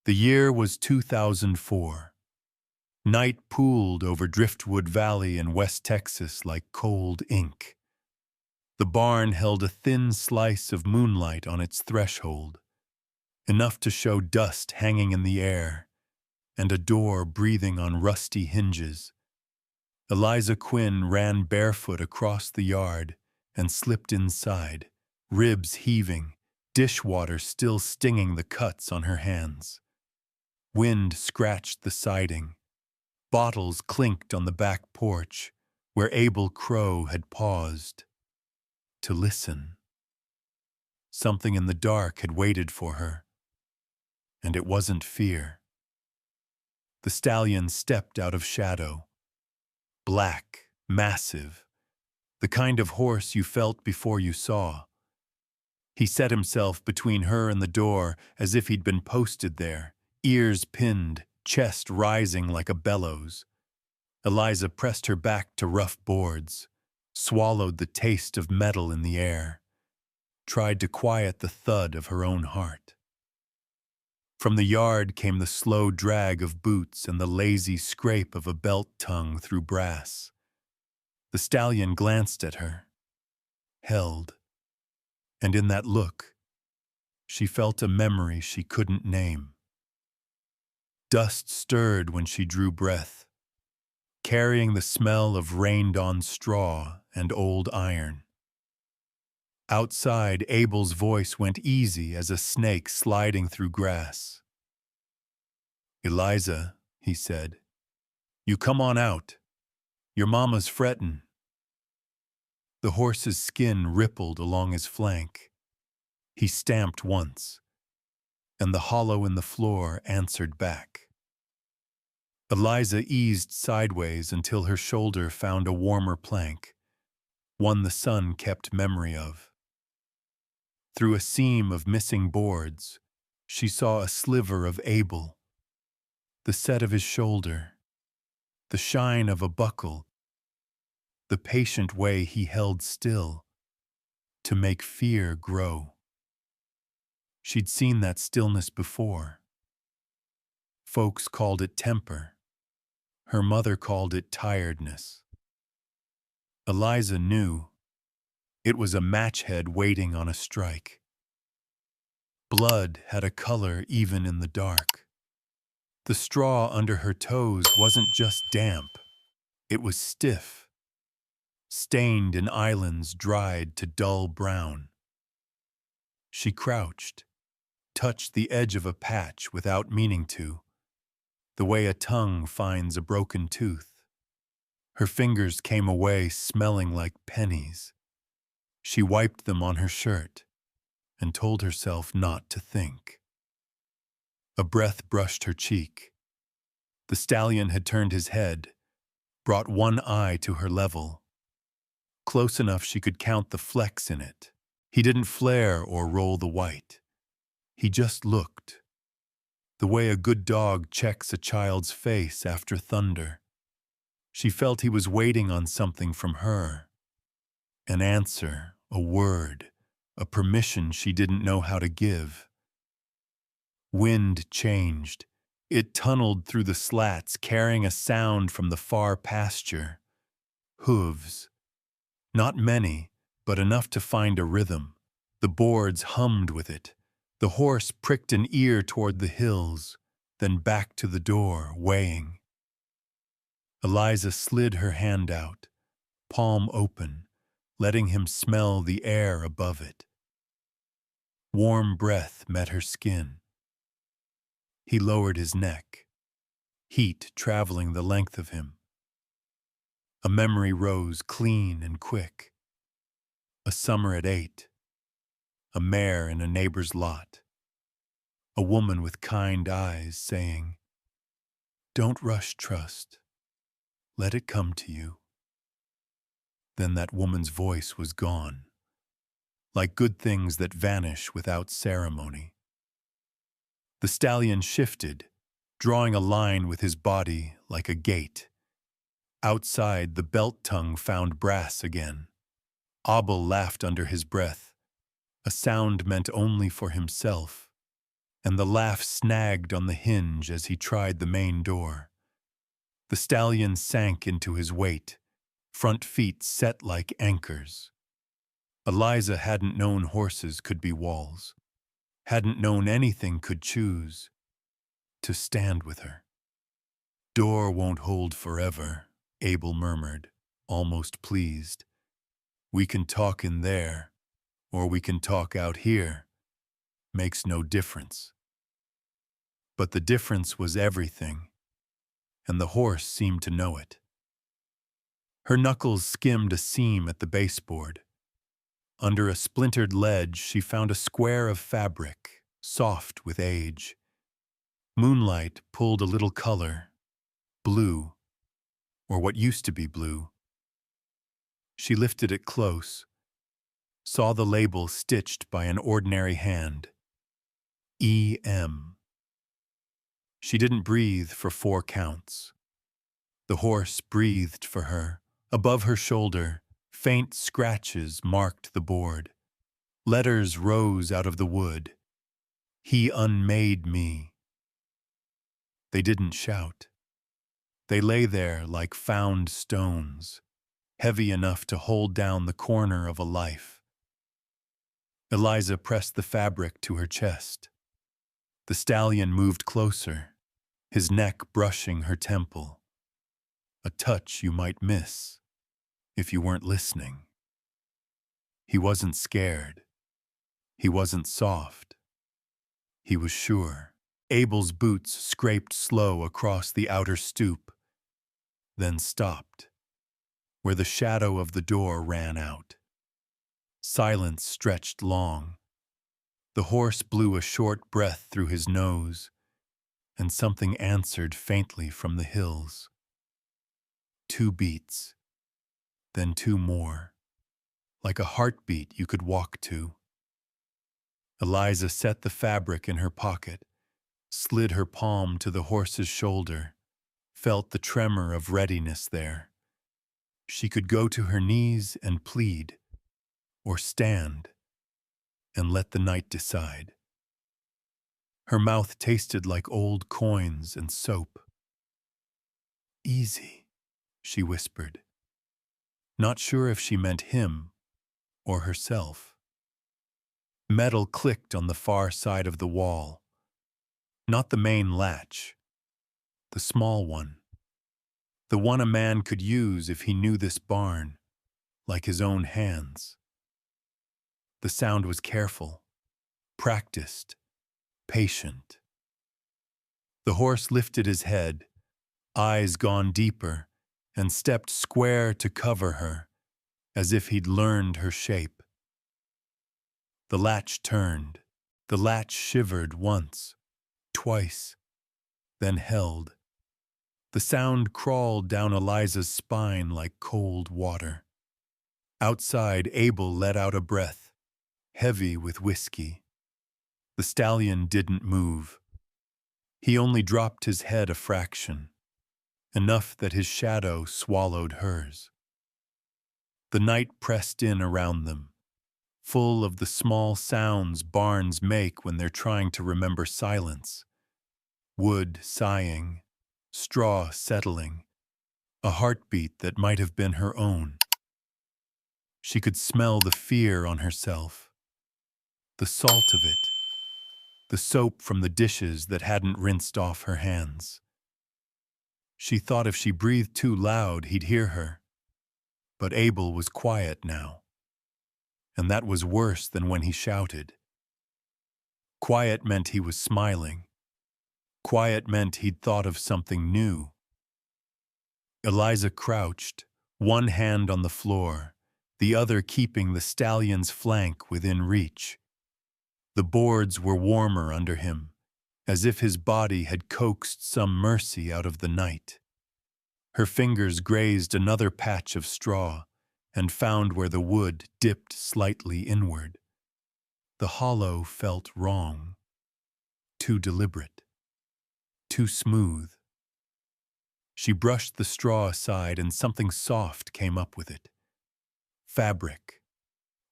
The year was 2004. Night pooled over Driftwood Valley in West Texas like cold ink. The barn held a thin slice of moonlight on its threshold, enough to show dust hanging in the air and a door breathing on rusty hinges. Eliza Quinn ran barefoot across the yard and slipped inside, ribs heaving, dishwater still stinging the cuts on her hands. Wind scratched the siding. Bottles clinked on the back porch where Abel Crow had paused to listen. Something in the dark had waited for her, and it wasn't fear. The stallion stepped out of shadow. Black, massive, the kind of horse you felt before you saw. He set himself between her and the door as if he'd been posted there, ears pinned, chest rising like a bellows. Eliza pressed her back to rough boards, swallowed the taste of metal in the air, tried to quiet the thud of her own heart. From the yard came the slow drag of boots and the lazy scrape of a belt tongue through brass. The stallion glanced at her, held, and in that look, she felt a memory she couldn't name. Dust stirred when she drew breath, carrying the smell of rained-on straw and old iron. Outside, Abel's voice went easy as a snake sliding through grass. "Eliza," he said, "you come on out. Your mama's frettin'." The horse's skin rippled along his flank. He stamped once, and the hollow in the floor answered back. Eliza eased sideways until her shoulder found a warmer plank, one the sun kept memory of. Through a seam of missing boards, she saw a sliver of Abel, the set of his shoulder, the shine of a buckle, the patient way he held still to make fear grow. She'd seen that stillness before. Folks called it temper. Her mother called it tiredness. Eliza knew it was a matchhead waiting on a strike. Blood had a color even in the dark. The straw under her toes wasn't just damp, it was stiff, stained in islands dried to dull brown. She crouched, touched the edge of a patch without meaning to, the way a tongue finds a broken tooth. Her fingers came away smelling like pennies. She wiped them on her shirt and told herself not to think. A breath brushed her cheek. The stallion had turned his head, brought one eye to her level, close enough she could count the flecks in it. He didn't flare or roll the white. He just looked, the way a good dog checks a child's face after thunder. She felt he was waiting on something from her, an answer, a word, a permission she didn't know how to give. Wind changed. It tunneled through the slats, carrying a sound from the far pasture. Hooves. Not many, but enough to find a rhythm. The boards hummed with it. The horse pricked an ear toward the hills, then back to the door, weighing. Eliza slid her hand out, palm open, letting him smell the air above it. Warm breath met her skin. He lowered his neck, heat traveling the length of him. A memory rose clean and quick. A summer at 8. A mare in a neighbor's lot. A woman with kind eyes saying, "Don't rush trust. Let it come to you." Then that woman's voice was gone, like good things that vanish without ceremony. The stallion shifted, drawing a line with his body like a gate. Outside, the belt tongue found brass again. Abel laughed under his breath, a sound meant only for himself, and the laugh snagged on the hinge as he tried the main door. The stallion sank into his weight, front feet set like anchors. Eliza hadn't known horses could be walls, hadn't known anything could choose to stand with her. "Door won't hold forever," Abel murmured, almost pleased. "We can talk in there, or we can talk out here. Makes no difference." But the difference was everything, and the horse seemed to know it. Her knuckles skimmed a seam at the baseboard. Under a splintered ledge, she found a square of fabric, soft with age. Moonlight pulled a little color, blue, or what used to be blue. She lifted it close, saw the label stitched by an ordinary hand. E.M. She didn't breathe for 4 counts. The horse breathed for her. Above her shoulder, faint scratches marked the board. Letters rose out of the wood. "He unmade me." They didn't shout. They lay there like found stones, heavy enough to hold down the corner of a life. Eliza pressed the fabric to her chest. The stallion moved closer, his neck brushing her temple. A touch you might miss if you weren't listening. He wasn't scared. He wasn't soft. He was sure. Abel's boots scraped slow across the outer stoop, then stopped, where the shadow of the door ran out. Silence stretched long. The horse blew a short breath through his nose, and something answered faintly from the hills. 2 beats, then 2 more, like a heartbeat you could walk to. Eliza set the fabric in her pocket, slid her palm to the horse's shoulder, felt the tremor of readiness there. She could go to her knees and plead, or stand and let the night decide. Her mouth tasted like old coins and soap. "Easy," she whispered, not sure if she meant him or herself. Metal clicked on the far side of the wall. Not the main latch, the small one. The one a man could use if he knew this barn, like his own hands. The sound was careful, practiced, patient. The horse lifted his head, eyes gone deeper, and stepped square to cover her, as if he'd learned her shape. The latch turned. The latch shivered once, twice, then held. The sound crawled down Eliza's spine like cold water. Outside, Abel let out a breath, heavy with whiskey. The stallion didn't move. He only dropped his head a fraction, enough that his shadow swallowed hers. The night pressed in around them, full of the small sounds barns make when they're trying to remember silence. Wood sighing, straw settling, a heartbeat that might have been her own. She could smell the fear on herself, the salt of it, the soap from the dishes that hadn't rinsed off her hands. She thought if she breathed too loud, he'd hear her. But Abel was quiet now, and that was worse than when he shouted. Quiet meant he was smiling. Quiet meant he'd thought of something new. Eliza crouched, one hand on the floor, the other keeping the stallion's flank within reach. The boards were warmer under him, as if his body had coaxed some mercy out of the night. Her fingers grazed another patch of straw and found where the wood dipped slightly inward. The hollow felt wrong, too deliberate, too smooth. She brushed the straw aside and something soft came up with it. Fabric,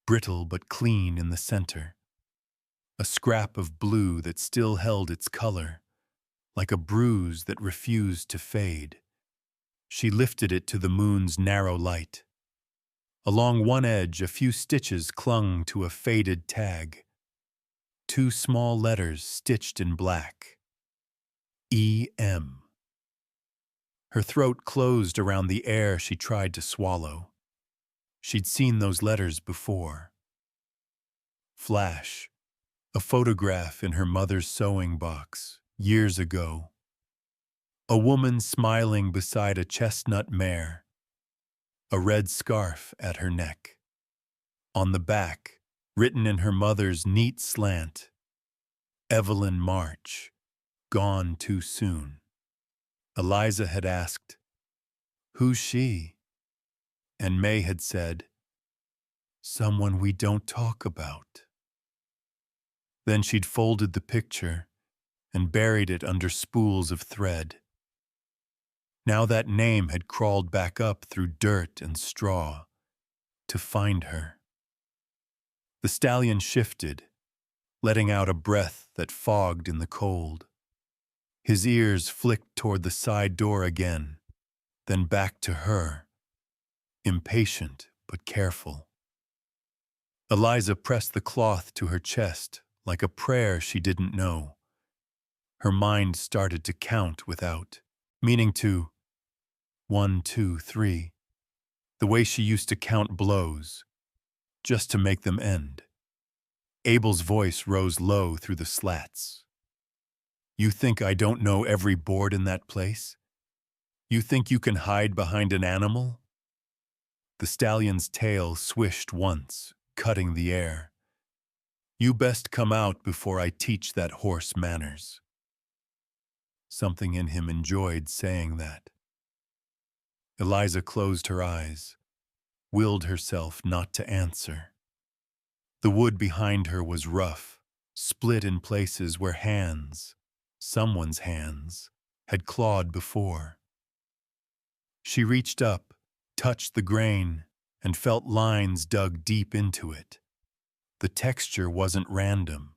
brittle but clean in the center. a scrap of blue that still held its color, like a bruise that refused to fade. She lifted it to the moon's narrow light. Along one edge, a few stitches clung to a faded tag. 2 small letters stitched in black. E.M. Her throat closed around the air she tried to swallow. She'd seen those letters before. Flash, a photograph in her mother's sewing box, years ago. A woman smiling beside a chestnut mare, a red scarf at her neck. On the back, written in her mother's neat slant, Evelyn March, gone too soon. Eliza had asked, "Who's she?" And May had said, "Someone we don't talk about." Then she'd folded the picture and buried it under spools of thread. Now that name had crawled back up through dirt and straw to find her. The stallion shifted, letting out a breath that fogged in the cold. His ears flicked toward the side door again, then back to her, impatient but careful. Eliza pressed the cloth to her chest like a prayer she didn't know. Her mind started to count without, meaning to 1, 2, 3, the way she used to count blows, just to make them end. Abel's voice rose low through the slats. "You think I don't know every board in that place? You think you can hide behind an animal?" The stallion's tail swished once, cutting the air. "You best come out before I teach that horse manners." Something in him enjoyed saying that. Eliza closed her eyes, willed herself not to answer. The wood behind her was rough, split in places where hands, someone's hands, had clawed before. She reached up, touched the grain, and felt lines dug deep into it. The texture wasn't random.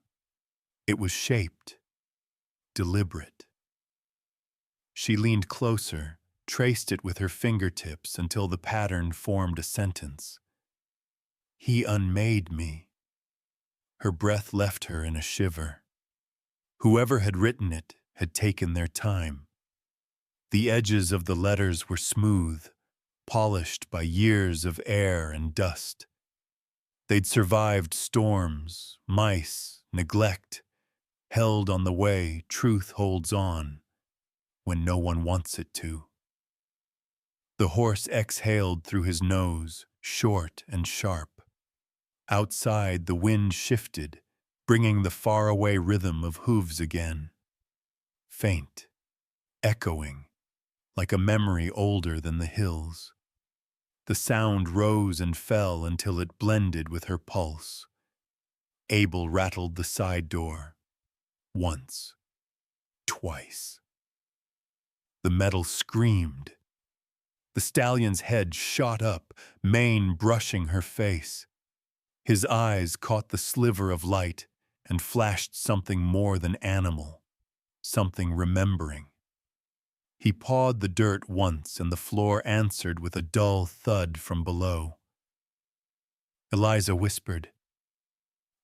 It was shaped, deliberate. She leaned closer, traced it with her fingertips until the pattern formed a sentence. "He unmade me." Her breath left her in a shiver. Whoever had written it had taken their time. The edges of the letters were smooth, polished by years of air and dust. They'd survived storms, mice, neglect, held on the way truth holds on when no one wants it to. The horse exhaled through his nose, short and sharp. Outside, the wind shifted, bringing the faraway rhythm of hooves again. Faint, echoing, like a memory older than the hills. The sound rose and fell until it blended with her pulse. Abel rattled the side door. Once. Twice. The metal screamed. The stallion's head shot up, mane brushing her face. His eyes caught the sliver of light and flashed something more than animal, something remembering. He pawed the dirt once and the floor answered with a dull thud from below. Eliza whispered,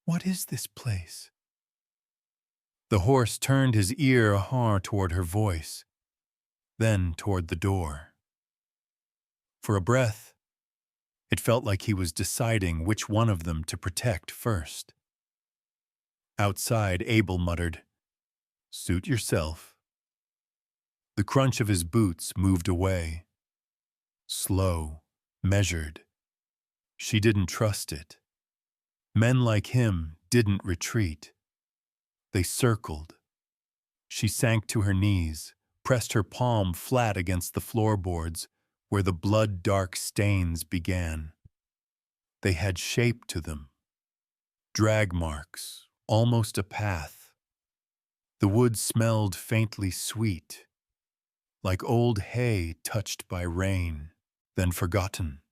"What is this place?" The horse turned his ear toward her voice, then toward the door. For a breath, it felt like he was deciding which one of them to protect first. Outside, Abel muttered, "Suit yourself." The crunch of his boots moved away. Slow, measured. She didn't trust it. Men like him didn't retreat. They circled. She sank to her knees, pressed her palm flat against the floorboards where the blood-dark stains began. They had shape to them. Drag marks, almost a path. The wood smelled faintly sweet, like old hay touched by rain, then forgotten.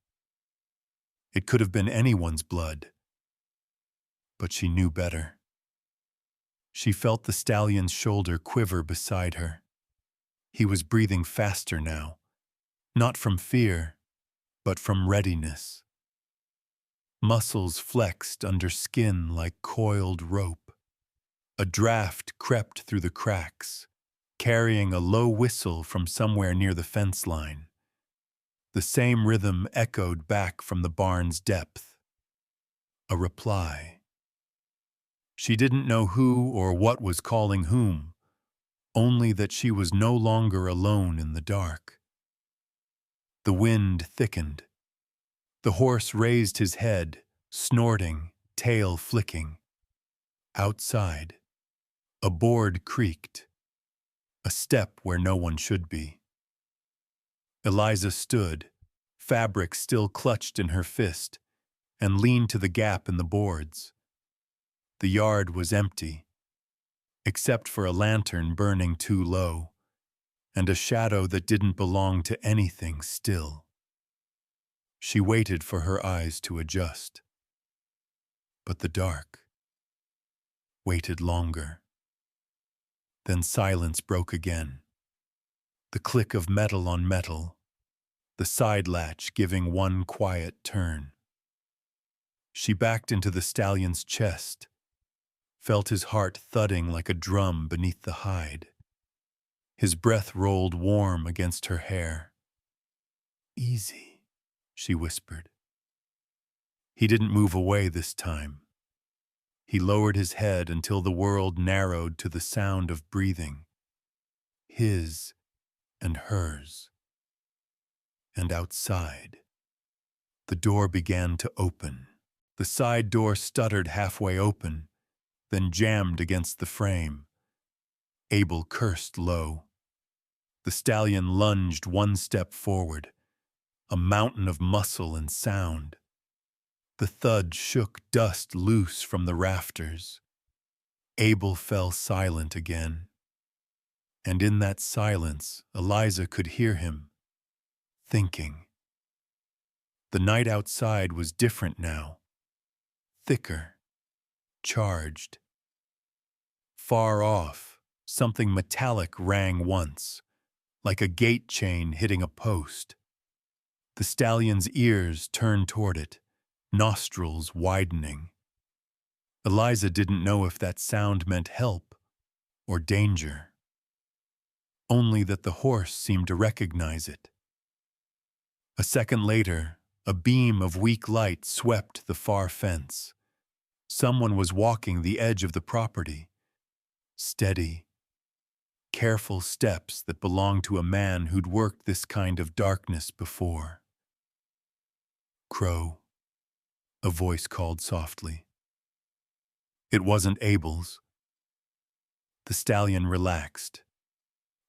It could have been anyone's blood, but she knew better. She felt the stallion's shoulder quiver beside her. He was breathing faster now, not from fear, but from readiness. Muscles flexed under skin like coiled rope. A draft crept through the cracks, carrying a low whistle from somewhere near the fence line. The same rhythm echoed back from the barn's depth. A reply. She didn't know who or what was calling whom, only that she was no longer alone in the dark. The wind thickened. The horse raised his head, snorting, tail flicking. Outside, a board creaked, a step where no one should be. Eliza stood, fabric still clutched in her fist, and leaned to the gap in the boards. The yard was empty, except for a lantern burning too low, and a shadow that didn't belong to anything still. She waited for her eyes to adjust. But the dark waited longer. Then silence broke again. The click of metal on metal, the side latch giving one quiet turn. She backed into the stallion's chest, felt his heart thudding like a drum beneath the hide. His breath rolled warm against her hair. "Easy," she whispered. He didn't move away this time. He lowered his head until the world narrowed to the sound of breathing. His and hers. And outside, the door began to open. The side door stuttered halfway open, then jammed against the frame. Abel cursed low. The stallion lunged one step forward, a mountain of muscle and sound. The thud shook dust loose from the rafters. Abel fell silent again. And in that silence, Eliza could hear him, thinking. The night outside was different now. Thicker, charged. Far off, something metallic rang once, like a gate chain hitting a post. The stallion's ears turned toward it, nostrils widening. Eliza didn't know if that sound meant help or danger. Only that the horse seemed to recognize it. A second later, a beam of weak light swept the far fence. Someone was walking the edge of the property. Steady, careful steps that belonged to a man who'd worked this kind of darkness before. "Crow," a voice called softly. It wasn't Abel's. The stallion relaxed,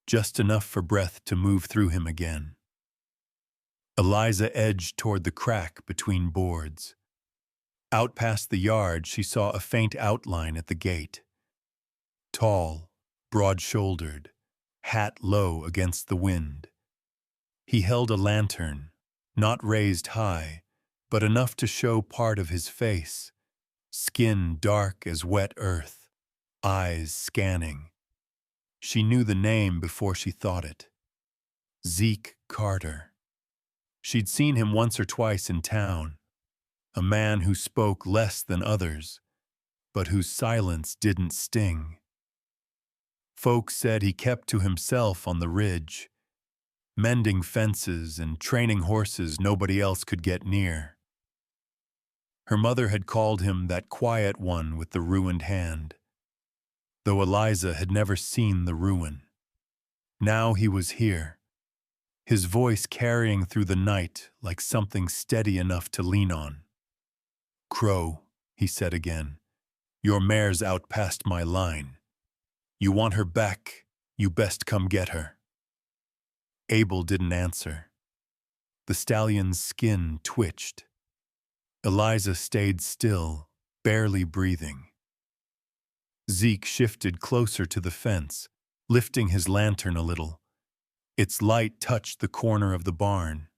just enough for breath to move through him again. Eliza edged toward the crack between boards. Out past the yard, she saw a faint outline at the gate. Tall, broad-shouldered, hat low against the wind. He held a lantern, not raised high, but enough to show part of his face, skin dark as wet earth, eyes scanning. She knew the name before she thought it. Zeke Carter. She'd seen him once or twice in town, a man who spoke less than others, but whose silence didn't sting. Folks said he kept to himself on the ridge, mending fences and training horses nobody else could get near. Her mother had called him that quiet one with the ruined hand, though Eliza had never seen the ruin. Now he was here, his voice carrying through the night like something steady enough to lean on. "Crow," he said again, "your mare's out past my line. You want her back, you best come get her." Abel didn't answer. The stallion's skin twitched. Eliza stayed still, barely breathing. Zeke shifted closer to the fence, lifting his lantern a little. Its light touched the corner of the barn,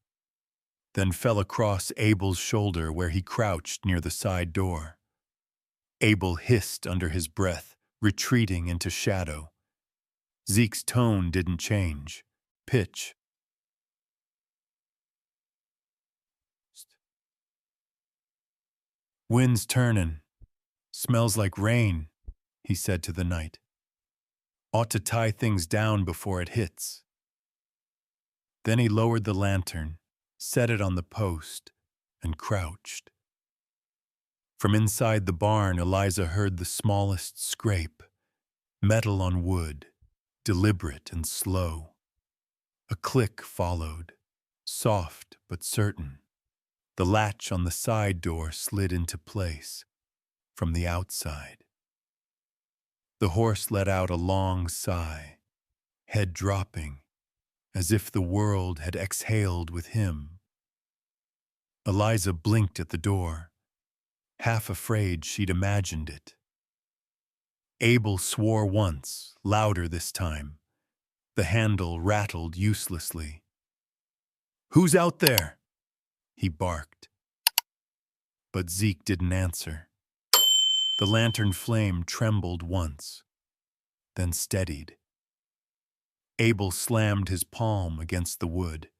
then fell across Abel's shoulder where he crouched near the side door. Abel hissed under his breath, retreating into shadow. Zeke's tone didn't change. Pitch. Wind's turnin'. Smells like rain, he said to the night. Ought to tie things down before it hits. Then he lowered the lantern, set it on the post, and crouched. From inside the barn, Eliza heard the smallest scrape, metal on wood, deliberate and slow. A click followed, soft but certain. The latch on the side door slid into place from the outside. The horse let out a long sigh, head dropping, as if the world had exhaled with him. Eliza blinked at the door, half afraid she'd imagined it. Abel swore once, louder this time. The handle rattled uselessly. "Who's out there?" he barked. But Zeke didn't answer. The lantern flame trembled once, then steadied. Abel slammed his palm against the wood.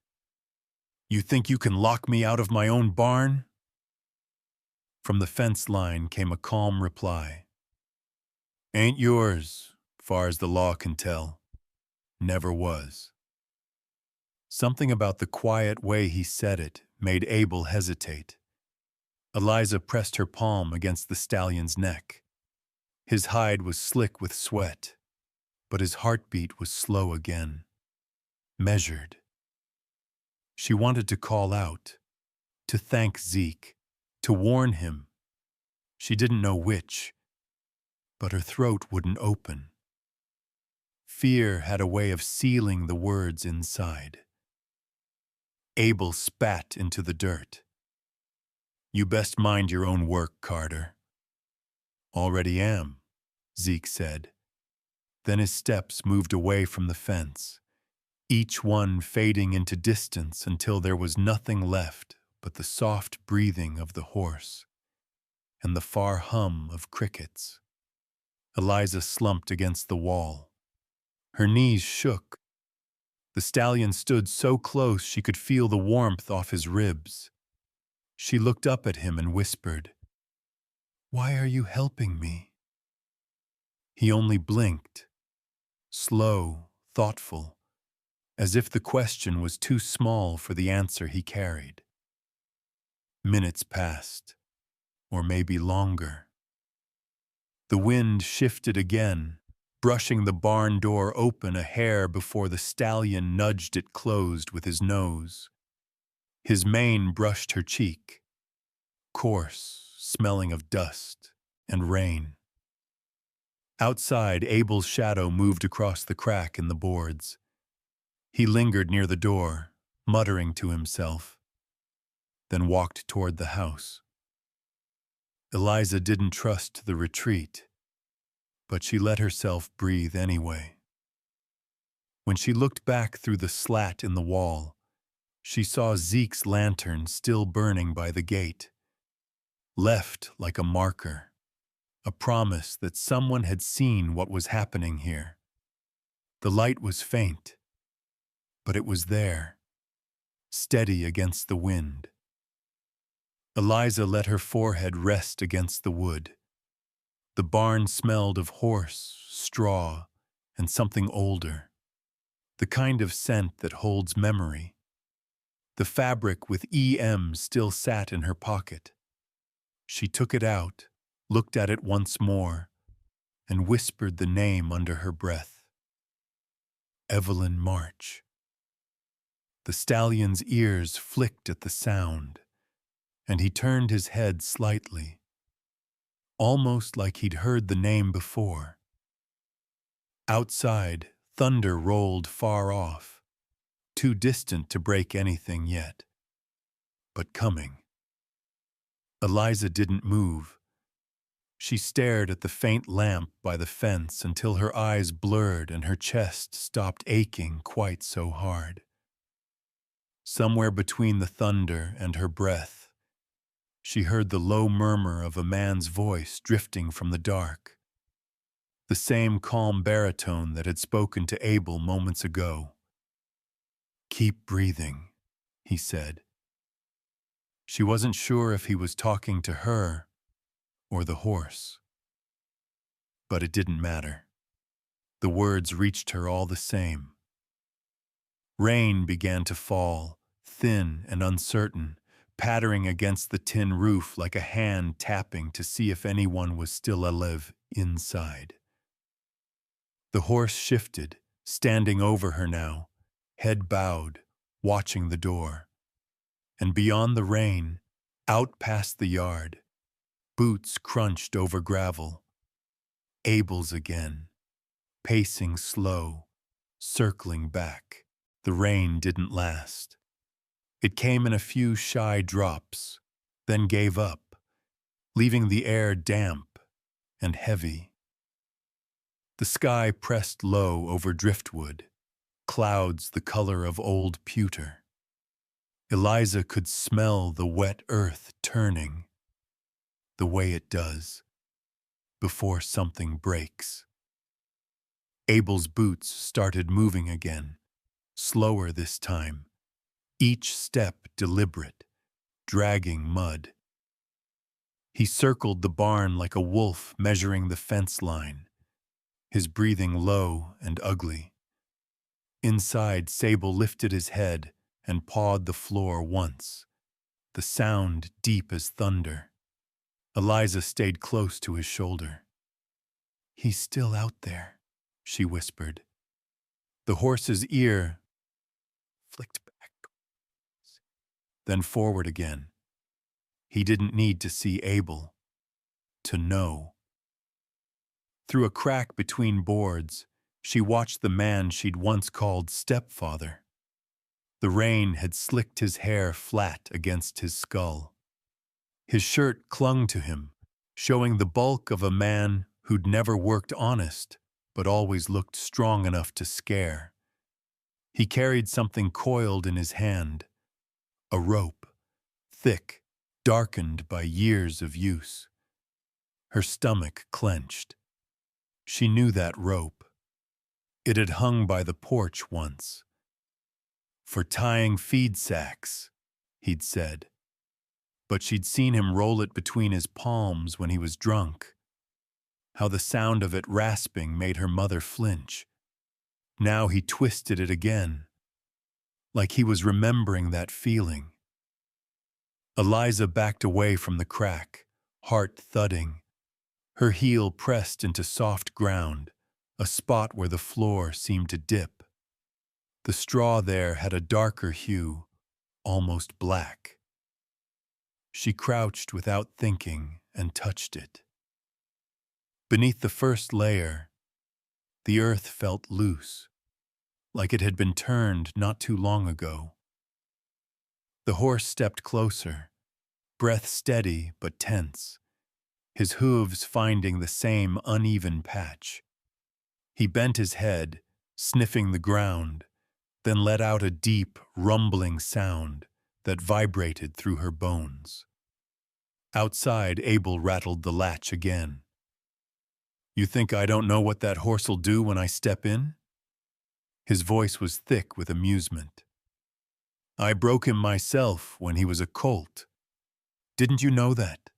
"You think you can lock me out of my own barn?" From the fence line came a calm reply. "Ain't yours, far as the law can tell. Never was." Something about the quiet way he said it made Abel hesitate. Eliza pressed her palm against the stallion's neck. His hide was slick with sweat, but his heartbeat was slow again, measured. She wanted to call out, to thank Zeke, to warn him. She didn't know which, but her throat wouldn't open. Fear had a way of sealing the words inside. Abel spat into the dirt. "You best mind your own work, Carter." "Already am," Zeke said. Then his steps moved away from the fence, each one fading into distance until there was nothing left but the soft breathing of the horse and the far hum of crickets. Eliza slumped against the wall. Her knees shook. The stallion stood so close she could feel the warmth off his ribs. She looked up at him and whispered, "Why are you helping me?" He only blinked, slow, thoughtful, as if the question was too small for the answer he carried. Minutes passed, or maybe longer. The wind shifted again, brushing the barn door open a hair before the stallion nudged it closed with his nose. His mane brushed her cheek, coarse, smelling of dust and rain. Outside, Abel's shadow moved across the crack in the boards. He lingered near the door, muttering to himself, then walked toward the house. Eliza didn't trust the retreat, but she let herself breathe anyway. When she looked back through the slat in the wall, she saw Zeke's lantern still burning by the gate, left like a marker, a promise that someone had seen what was happening here. The light was faint, but it was there, steady against the wind. Eliza let her forehead rest against the wood. The barn smelled of horse, straw, and something older, the kind of scent that holds memory. The fabric with EM still sat in her pocket. She took it out, looked at it once more, and whispered the name under her breath. Evelyn March. The stallion's ears flicked at the sound, and he turned his head slightly, almost like he'd heard the name before. Outside, thunder rolled far off, too distant to break anything yet, but coming. Eliza didn't move. She stared at the faint lamp by the fence until her eyes blurred and her chest stopped aching quite so hard. Somewhere between the thunder and her breath, she heard the low murmur of a man's voice drifting from the dark. the same calm baritone that had spoken to Abel moments ago. "Keep breathing," he said. She wasn't sure if he was talking to her or the horse. But it didn't matter. The words reached her all the same. Rain began to fall, thin and uncertain, pattering against the tin roof like a hand tapping to see if anyone was still alive inside. The horse shifted, standing over her now, head bowed, watching the door. And beyond the rain, out past the yard, boots crunched over gravel. Abel's again, pacing slow, circling back. The rain didn't last. It came in a few shy drops, then gave up, leaving the air damp and heavy. The sky pressed low over driftwood, clouds the color of old pewter. Eliza could smell the wet earth turning, the way it does, before something breaks. Abel's boots started moving again, slower this time, each step deliberate, dragging mud. He circled the barn like a wolf measuring the fence line, his breathing low and ugly. Inside, Sable lifted his head and pawed the floor once, the sound deep as thunder. Eliza stayed close to his shoulder. "He's still out there," she whispered. The horse's ear flicked back, then forward again. He didn't need to see Abel to know. Through a crack between boards, she watched the man she'd once called Stepfather. The rain had slicked his hair flat against his skull. His shirt clung to him, showing the bulk of a man who'd never worked honest, but always looked strong enough to scare. He carried something coiled in his hand, a rope, thick, darkened by years of use. Her stomach clenched. She knew that rope. It had hung by the porch once. "For tying feed sacks," he'd said. But she'd seen him roll it between his palms when he was drunk. How the sound of it rasping made her mother flinch. Now he twisted it again, like he was remembering that feeling. Eliza backed away from the crack, heart thudding. Her heel pressed into soft ground, a spot where the floor seemed to dip. The straw there had a darker hue, almost black. She crouched without thinking and touched it. Beneath the first layer, the earth felt loose, like it had been turned not too long ago. The horse stepped closer, breath steady but tense, his hooves finding the same uneven patch. He bent his head, sniffing the ground, then let out a deep, rumbling sound that vibrated through her bones. Outside, Abel rattled the latch again. "You think I don't know what that horse'll do when I step in?" His voice was thick with amusement. "I broke him myself when he was a colt. Didn't you know that?"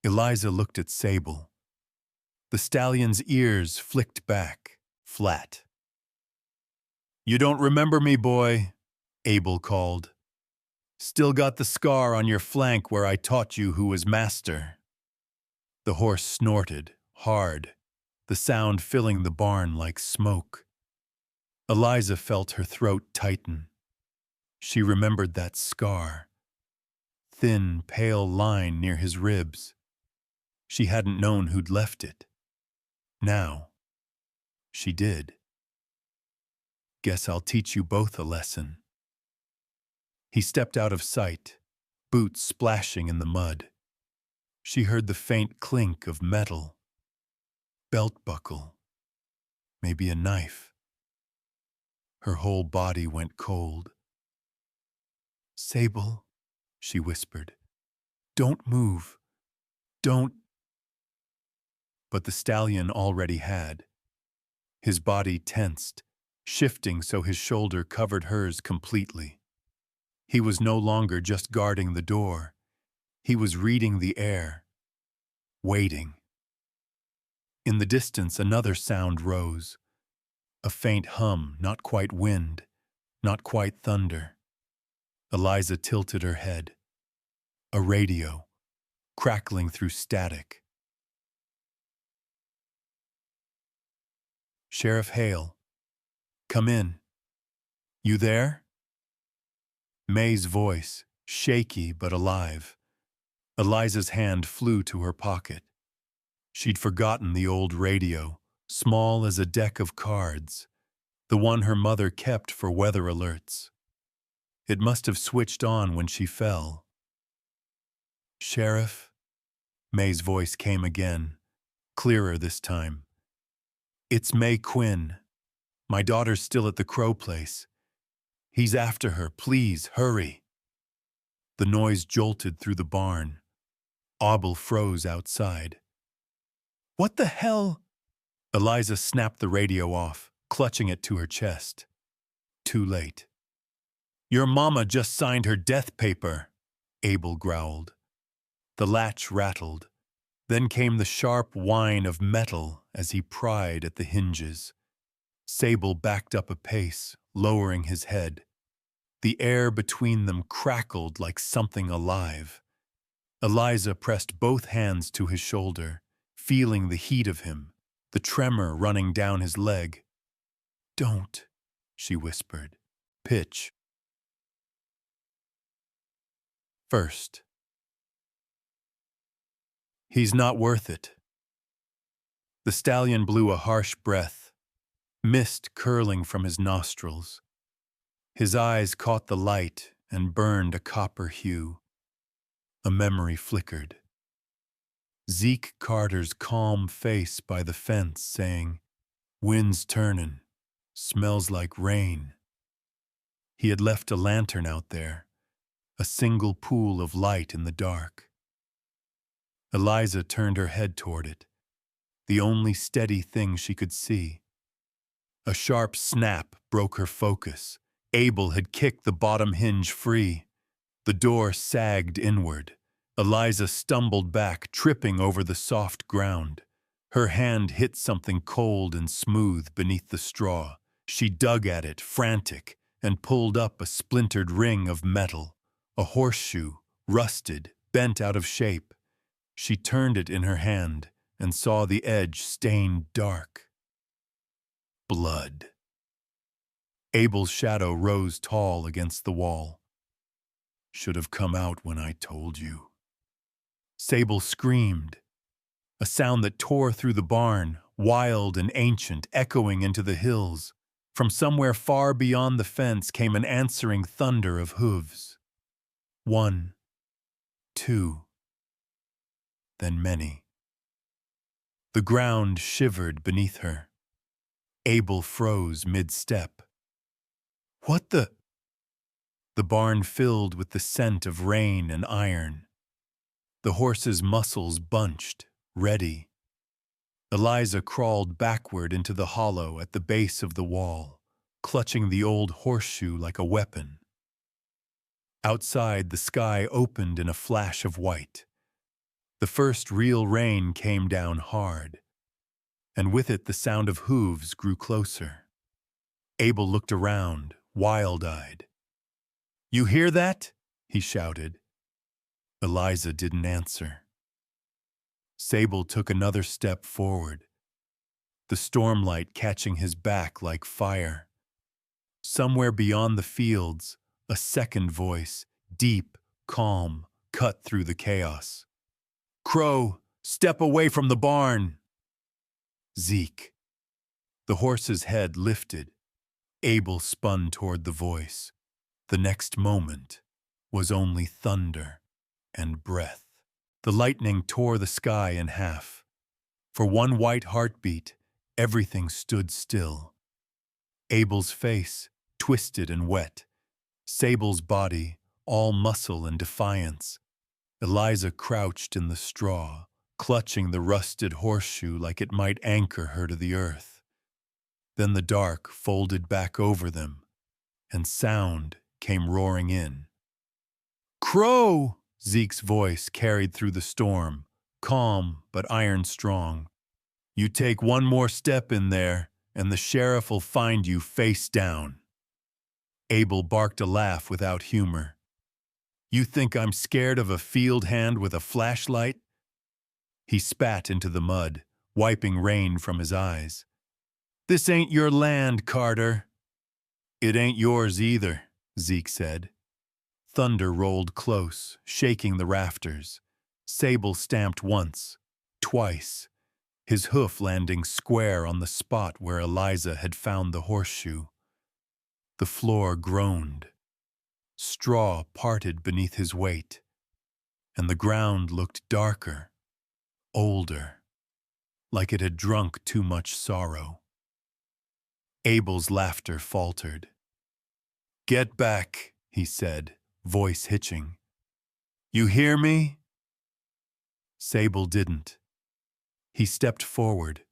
Eliza looked at Sable. The stallion's ears flicked back, flat. "You don't remember me, boy," Abel called. "Still got the scar on your flank where I taught you who was master." The horse snorted, hard, the sound filling the barn like smoke. Eliza felt her throat tighten. She remembered that scar, thin, pale line near his ribs. She hadn't known who'd left it. Now, she did. "Guess I'll teach you both a lesson." He stepped out of sight, boots splashing in the mud. She heard the faint clink of metal. Belt buckle. Maybe a knife. Her whole body went cold. "Sable," she whispered. "Don't move. Don't." but the stallion already had. His body tensed, shifting so his shoulder covered hers completely. He was no longer just guarding the door. He was reading the air, waiting. In the distance, another sound rose. A faint hum, not quite wind, not quite thunder. Eliza tilted her head. A radio, crackling through static. "Sheriff Hale, come in. You there?" May's voice, shaky but alive. Eliza's hand flew to her pocket. She'd forgotten the old radio, small as a deck of cards, the one her mother kept for weather alerts. It must have switched on when she fell. "Sheriff?" May's voice came again, clearer this time. "It's May Quinn. My daughter's still at the Crow place. He's after her. Please, hurry." The noise jolted through the barn. Abel froze outside. "What the hell?" Eliza snapped the radio off, clutching it to her chest. Too late. "Your mama just signed her death paper," Abel growled. The latch rattled. Then came the sharp whine of metal as he pried at the hinges. Sable backed up a pace, lowering his head. The air between them crackled like something alive. Eliza pressed both hands to his shoulder, feeling the heat of him, the tremor running down his leg. "Don't," she whispered. "Pitch." First. "He's not worth it." The stallion blew a harsh breath, mist curling from his nostrils. His eyes caught the light and burned a copper hue. A memory flickered. Zeke Carter's calm face by the fence saying, "Wind's turnin', smells like rain." He had left a lantern out there, a single pool of light in the dark. Eliza turned her head toward it, the only steady thing she could see. A sharp snap broke her focus. Abel had kicked the bottom hinge free. The door sagged inward. Eliza stumbled back, tripping over the soft ground. Her hand hit something cold and smooth beneath the straw. She dug at it, frantic, and pulled up a splintered ring of metal, a horseshoe, rusted, bent out of shape. She turned it in her hand and saw the edge stained dark. Blood. Abel's shadow rose tall against the wall. "Should have come out when I told you." Sable screamed, a sound that tore through the barn, wild and ancient, echoing into the hills. From somewhere far beyond the fence came an answering thunder of hooves. 1, 2, then many. The ground shivered beneath her. Abel froze mid-step. "What the?" The barn filled with the scent of rain and iron. The horse's muscles bunched, ready. Eliza crawled backward into the hollow at the base of the wall, clutching the old horseshoe like a weapon. Outside, the sky opened in a flash of white. The first real rain came down hard, and with it the sound of hooves grew closer. Abel looked around, wild-eyed. "You hear that?" he shouted. Eliza didn't answer. Sable took another step forward, the stormlight catching his back like fire. Somewhere beyond the fields, a second voice, deep, calm, cut through the chaos. "Crow, step away from the barn!" Zeke. The horse's head lifted. Abel spun toward the voice. The next moment was only thunder and breath. The lightning tore the sky in half. For one white heartbeat, everything stood still. Abel's face, twisted and wet. Sable's body, all muscle and defiance. Eliza crouched in the straw, clutching the rusted horseshoe like it might anchor her to the earth. Then the dark folded back over them, and sound came roaring in. "Crow!" Zeke's voice carried through the storm, calm but iron strong. "You take one more step in there, and the sheriff will find you face down." Abel barked a laugh without humor. "You think I'm scared of a field hand with a flashlight?" He spat into the mud, wiping rain from his eyes. "This ain't your land, Carter." "It ain't yours either," Zeke said. Thunder rolled close, shaking the rafters. Sable stamped once, twice, his hoof landing square on the spot where Eliza had found the horseshoe. The floor groaned. Straw parted beneath his weight, and the ground looked darker, older, like it had drunk too much sorrow. Abel's laughter faltered. "Get back," he said, voice hitching. "You hear me?" Sable didn't. He stepped forward,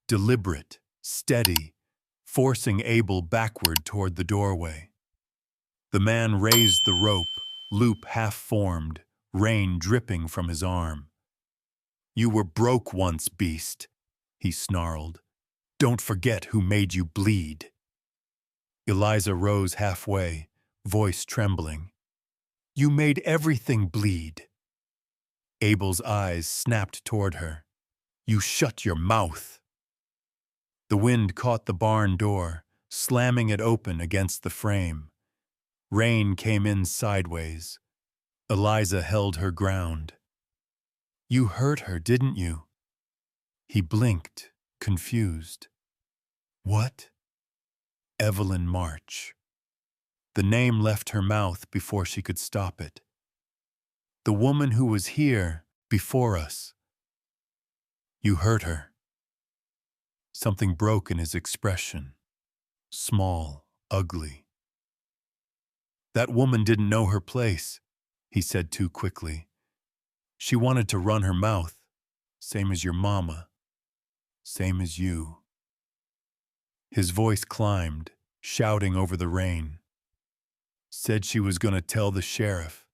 deliberate, steady, forcing Abel backward toward the doorway. The man raised the rope, loop half-formed, rain dripping from his arm. "You were broke once, beast," he snarled. "Don't forget who made you bleed." Eliza rose halfway, voice trembling. "You made everything bleed." Abel's eyes snapped toward her. "You shut your mouth." The wind caught the barn door, slamming it open against the frame. Rain came in sideways. Eliza held her ground. "You hurt her, didn't you?" He blinked, confused. "What?" Evelyn March. The name left her mouth before she could stop it. "The woman who was here, before us." "You hurt her." Something broke in his expression. Small, ugly. "That woman didn't know her place," he said too quickly. "She wanted to run her mouth, same as your mama, same as you." His voice climbed, shouting over the rain. "Said she was gonna tell the sheriff.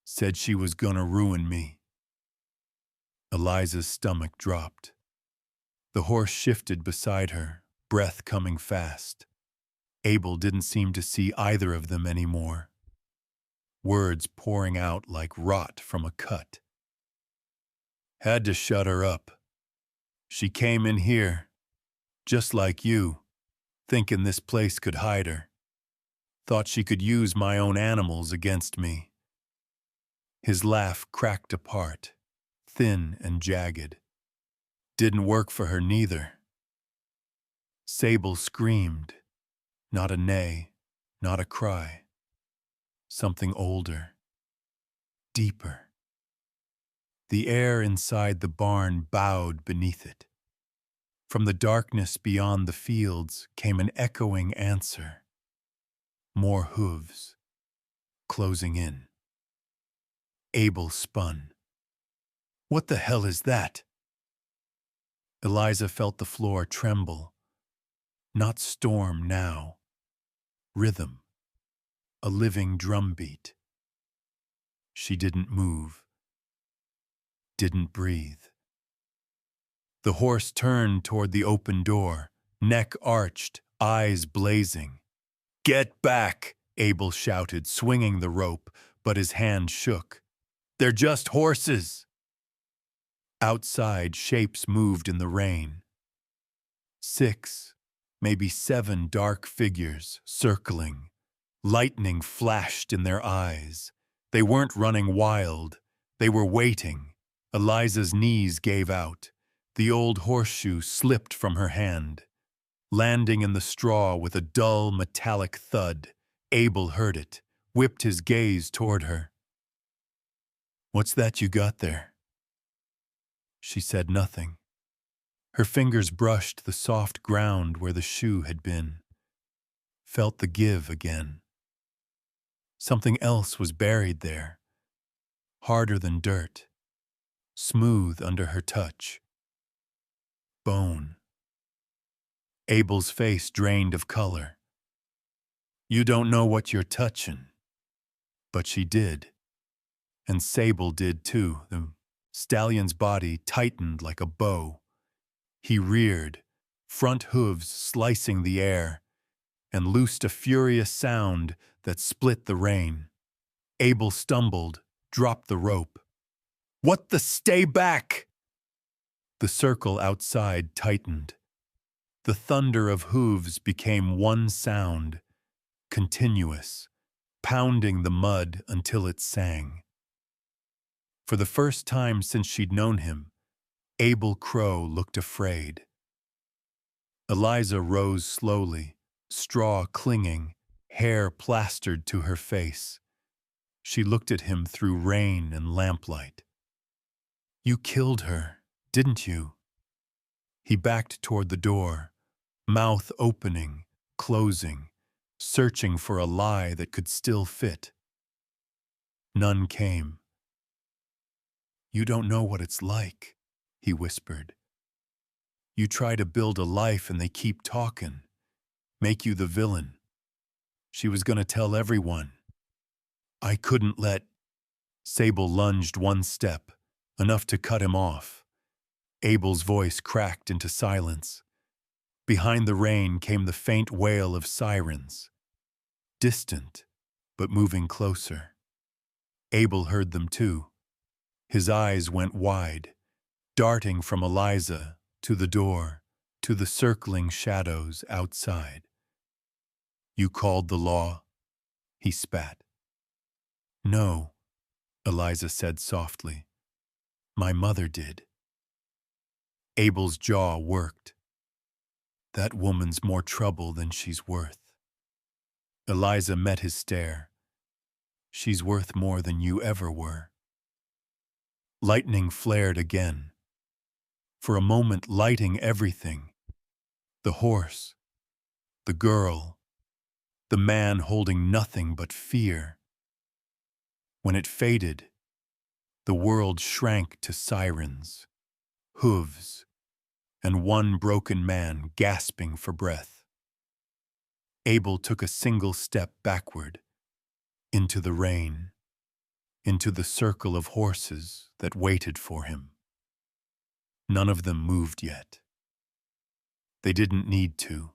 Said she was gonna ruin me." Eliza's stomach dropped. The horse shifted beside her, breath coming fast. Abel didn't seem to see either of them anymore. Words pouring out like rot from a cut. "Had to shut her up. She came in here, just like you, thinking this place could hide her. Thought she could use my own animals against me." His laugh cracked apart, thin and jagged. "Didn't work for her neither." Sable screamed. Not a neigh, not a cry. Something older, deeper. The air inside the barn bowed beneath it. From the darkness beyond the fields came an echoing answer. More hooves, closing in. Abel spun. "What the hell is that?" Eliza felt the floor tremble. Not storm now. Rhythm. A living drumbeat. She didn't move. Didn't breathe. The horse turned toward the open door, neck arched, eyes blazing. "Get back!" Abel shouted, swinging the rope, but his hand shook. "They're just horses." Outside, shapes moved in the rain. 6, maybe 7 dark figures, circling. Lightning flashed in their eyes. They weren't running wild. They were waiting. Eliza's knees gave out. The old horseshoe slipped from her hand. Landing in the straw with a dull, metallic thud, Abel heard it, whipped his gaze toward her. "What's that you got there?" She said nothing. Her fingers brushed the soft ground where the shoe had been. Felt the give again. Something else was buried there, harder than dirt, smooth under her touch. Bone. Abel's face drained of color. You don't know what you're touching. But she did. And Sable did too. The stallion's body tightened like a bow. He reared, front hooves slicing the air, and loosed a furious sound that split the rain. Abel stumbled, dropped the rope. What the stay back! The circle outside tightened. The thunder of hooves became one sound, continuous, pounding the mud until it sang. For the first time since she'd known him, Abel Crow looked afraid. Eliza rose slowly, straw clinging, hair plastered to her face. She looked at him through rain and lamplight. You killed her, didn't you? He backed toward the door, mouth opening, closing, searching for a lie that could still fit. None came. You don't know what it's like, he whispered. You try to build a life and they keep talking, make you the villain. She was going to tell everyone. I couldn't let... Sable lunged one step, enough to cut him off. Abel's voice cracked into silence. Behind the rain came the faint wail of sirens. Distant, but moving closer. Abel heard them too. His eyes went wide, darting from Eliza to the door, to the circling shadows outside. You called the law? He spat. No, Eliza said softly. My mother did. Abel's jaw worked. That woman's more trouble than she's worth. Eliza met his stare. She's worth more than you ever were. Lightning flared again. For a moment lighting everything. The horse, the girl, the man holding nothing but fear. When it faded, the world shrank to sirens, hooves, and one broken man gasping for breath. Abel took a single step backward, into the rain, into the circle of horses that waited for him. None of them moved yet. They didn't need to.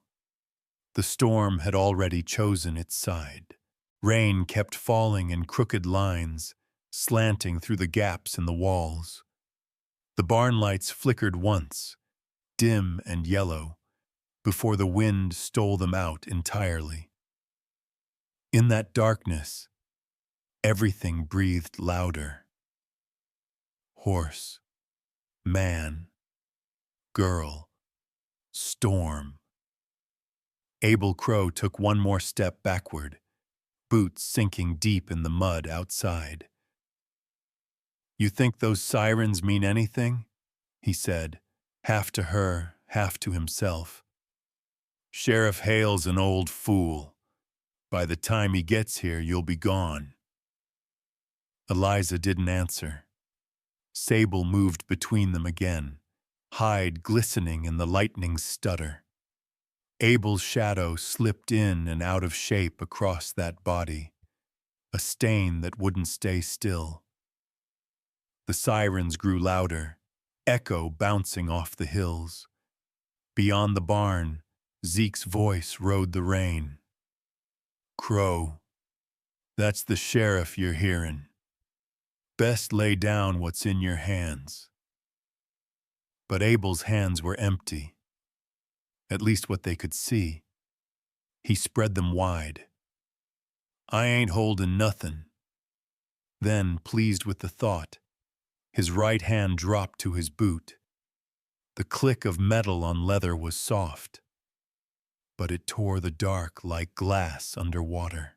The storm had already chosen its side. Rain kept falling in crooked lines, slanting through the gaps in the walls. The barn lights flickered once, dim and yellow, before the wind stole them out entirely. In that darkness, everything breathed louder. Horse, man, girl, storm. Abel Crow took one more step backward, boots sinking deep in the mud outside. You think those sirens mean anything? He said, half to her, half to himself. Sheriff Hale's an old fool. By the time he gets here, you'll be gone. Eliza didn't answer. Sable moved between them again, hide glistening in the lightning's stutter. Abel's shadow slipped in and out of shape across that body, a stain that wouldn't stay still. The sirens grew louder, echo bouncing off the hills. Beyond the barn, Zeke's voice rode the rain. Crow, that's the sheriff you're hearing. Best lay down what's in your hands. But Abel's hands were empty, at least what they could see. He spread them wide. I ain't holding nothing. Then, pleased with the thought, his right hand dropped to his boot. The click of metal on leather was soft, but it tore the dark like glass underwater.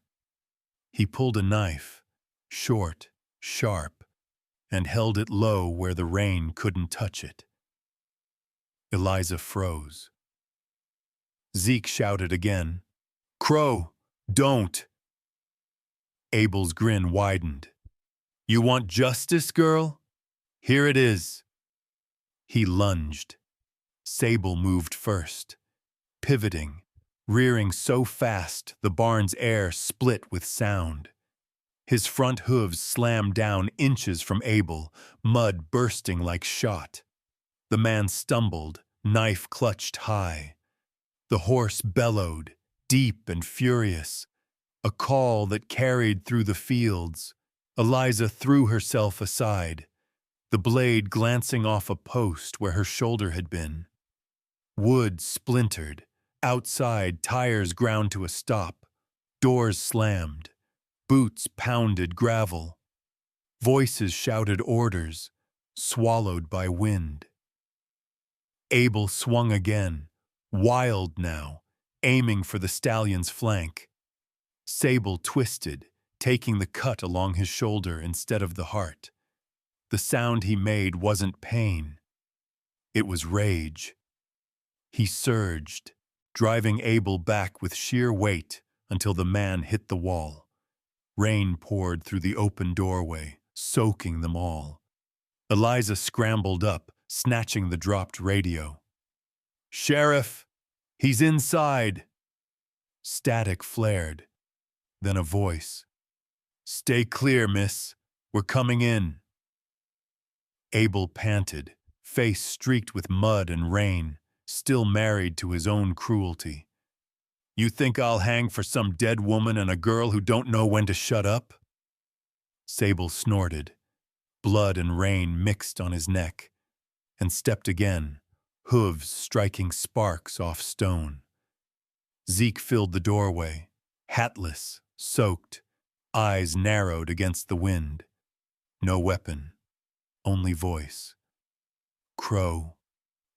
He pulled a knife, short, sharp, and held it low where the rain couldn't touch it. Eliza froze. Zeke shouted again, Crow, don't! Abel's grin widened. You want justice, girl? Here it is. He lunged. Sable moved first, pivoting, rearing so fast the barn's air split with sound. His front hooves slammed down inches from Abel, mud bursting like shot. The man stumbled, knife clutched high. The horse bellowed, deep and furious, a call that carried through the fields. Eliza threw herself aside, the blade glancing off a post where her shoulder had been. Wood splintered. Outside, tires ground to a stop. Doors slammed. Boots pounded gravel. Voices shouted orders, swallowed by wind. Abel swung again, wild now, aiming for the stallion's flank. Sable twisted, taking the cut along his shoulder instead of the heart. The sound he made wasn't pain. It was rage. He surged, driving Abel back with sheer weight until the man hit the wall. Rain poured through the open doorway, soaking them all. Eliza scrambled up, snatching the dropped radio. "Sheriff, he's inside!" Static flared, then a voice. "Stay clear, miss. We're coming in." Abel panted, face streaked with mud and rain, still married to his own cruelty. "You think I'll hang for some dead woman and a girl who don't know when to shut up?" Sable snorted. Blood and rain mixed on his neck, and stepped again, hooves striking sparks off stone. Zeke filled the doorway, hatless, soaked, eyes narrowed against the wind. No weapon, only voice. Crow,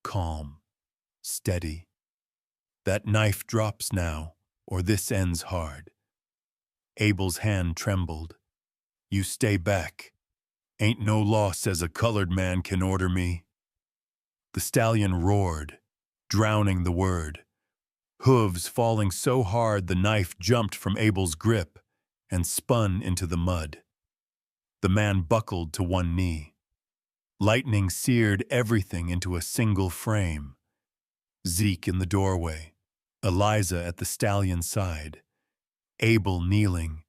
calm, steady. "That knife drops now, or this ends hard." Abel's hand trembled. "You stay back. Ain't no law says a colored man can order me." The stallion roared, drowning the word. Hooves falling so hard the knife jumped from Abel's grip and spun into the mud. The man buckled to one knee. Lightning seared everything into a single frame. Zeke in the doorway, Eliza at the stallion's side, Abel kneeling,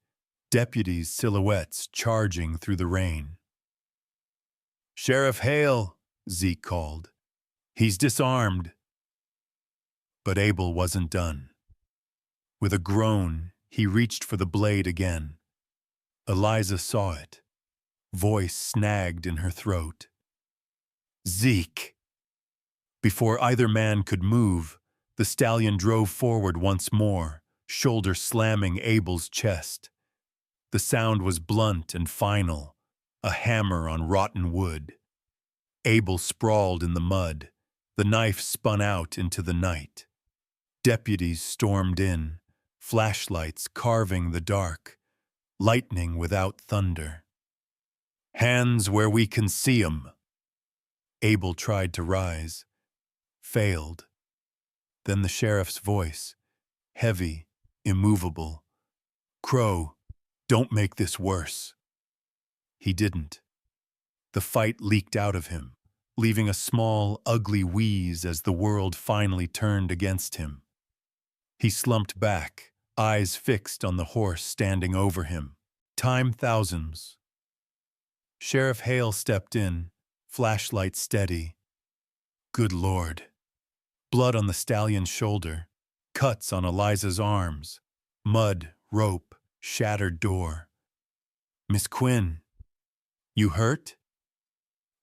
deputies' silhouettes charging through the rain. "Sheriff Hale," Zeke called. "He's disarmed." But Abel wasn't done. With a groan, he reached for the blade again. Eliza saw it. Voice snagged in her throat. "Zeke!" Before either man could move, the stallion drove forward once more, shoulder slamming Abel's chest. The sound was blunt and final, a hammer on rotten wood. Abel sprawled in the mud, the knife spun out into the night. Deputies stormed in, flashlights carving the dark, lightning without thunder. "Hands where we can see 'em." Abel tried to rise, failed. Then the sheriff's voice, heavy, immovable. "Crow, don't make this worse." He didn't. The fight leaked out of him, leaving a small, ugly wheeze as the world finally turned against him. He slumped back, eyes fixed on the horse standing over him. Time thousands. Sheriff Hale stepped in, flashlight steady. Good Lord. Blood on the stallion's shoulder, cuts on Eliza's arms, mud, rope, shattered door. "Miss Quinn, you hurt?"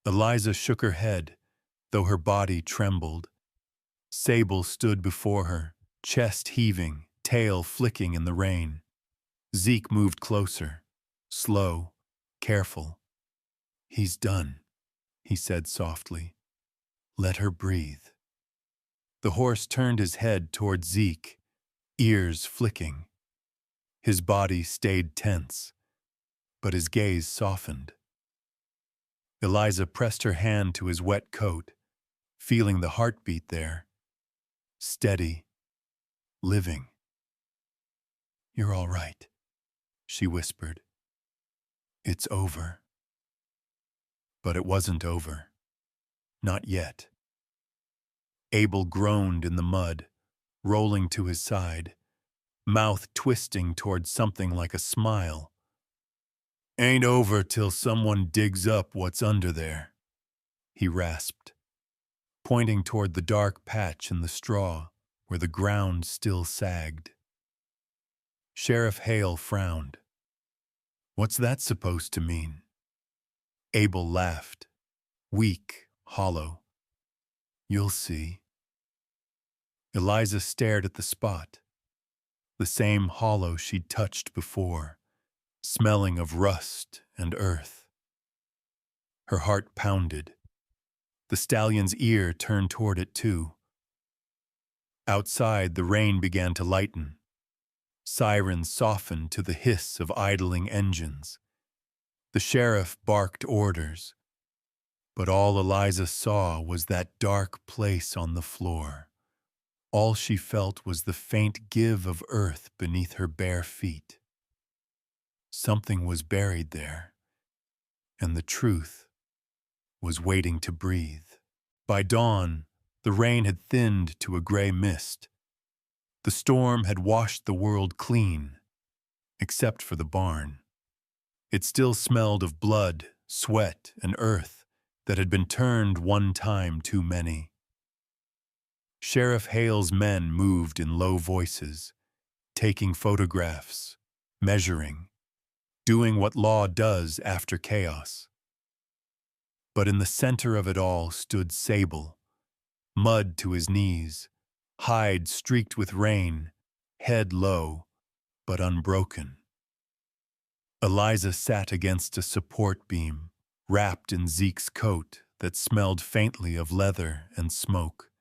Eliza shook her head, though her body trembled. Sable stood before her, chest heaving, tail flicking in the rain. Zeke moved closer, slow, careful. "He's done," he said softly. "Let her breathe." The horse turned his head toward Zeke, ears flicking. His body stayed tense, but his gaze softened. Eliza pressed her hand to his wet coat, feeling the heartbeat there. Steady, living. "You're all right," she whispered. "It's over." But it wasn't over. Not yet. Abel groaned in the mud, rolling to his side, mouth twisting toward something like a smile. "Ain't over till someone digs up what's under there," he rasped, pointing toward the dark patch in the straw where the ground still sagged. Sheriff Hale frowned. "What's that supposed to mean?" Abel laughed, weak, hollow. "You'll see." Eliza stared at the spot, the same hollow she'd touched before, smelling of rust and earth. Her heart pounded. The stallion's ear turned toward it too. Outside, the rain began to lighten. Sirens softened to the hiss of idling engines. The sheriff barked orders. But all Eliza saw was that dark place on the floor. All she felt was the faint give of earth beneath her bare feet. Something was buried there, and the truth was waiting to breathe. By dawn, the rain had thinned to a gray mist. The storm had washed the world clean, except for the barn. It still smelled of blood, sweat, and earth that had been turned one time too many. Sheriff Hale's men moved in low voices, taking photographs, measuring, doing what law does after chaos. But in the center of it all stood Sable, mud to his knees, hide streaked with rain, head low, but unbroken. Eliza sat against a support beam, wrapped in Zeke's coat that smelled faintly of leather and smoke.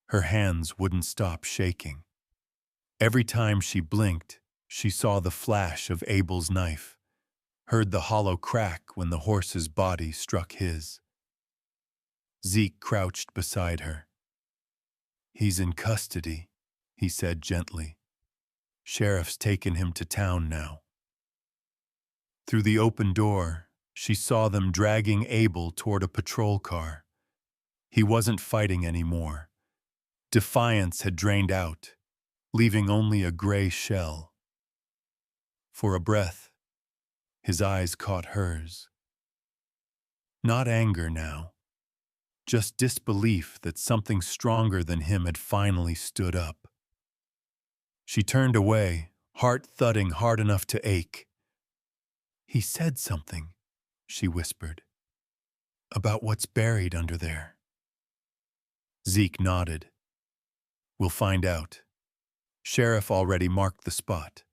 Her hands wouldn't stop shaking. Every time she blinked, she saw the flash of Abel's knife, heard the hollow crack when the horse's body struck his. Zeke crouched beside her. "He's in custody," he said gently. "Sheriff's taken him to town now." Through the open door, she saw them dragging Abel toward a patrol car. He wasn't fighting anymore. Defiance had drained out, leaving only a gray shell. For a breath, his eyes caught hers. Not anger now, just disbelief that something stronger than him had finally stood up. She turned away, heart thudding hard enough to ache. "He said something," she whispered, "about what's buried under there." Zeke nodded. "We'll find out." Sheriff already marked the spot.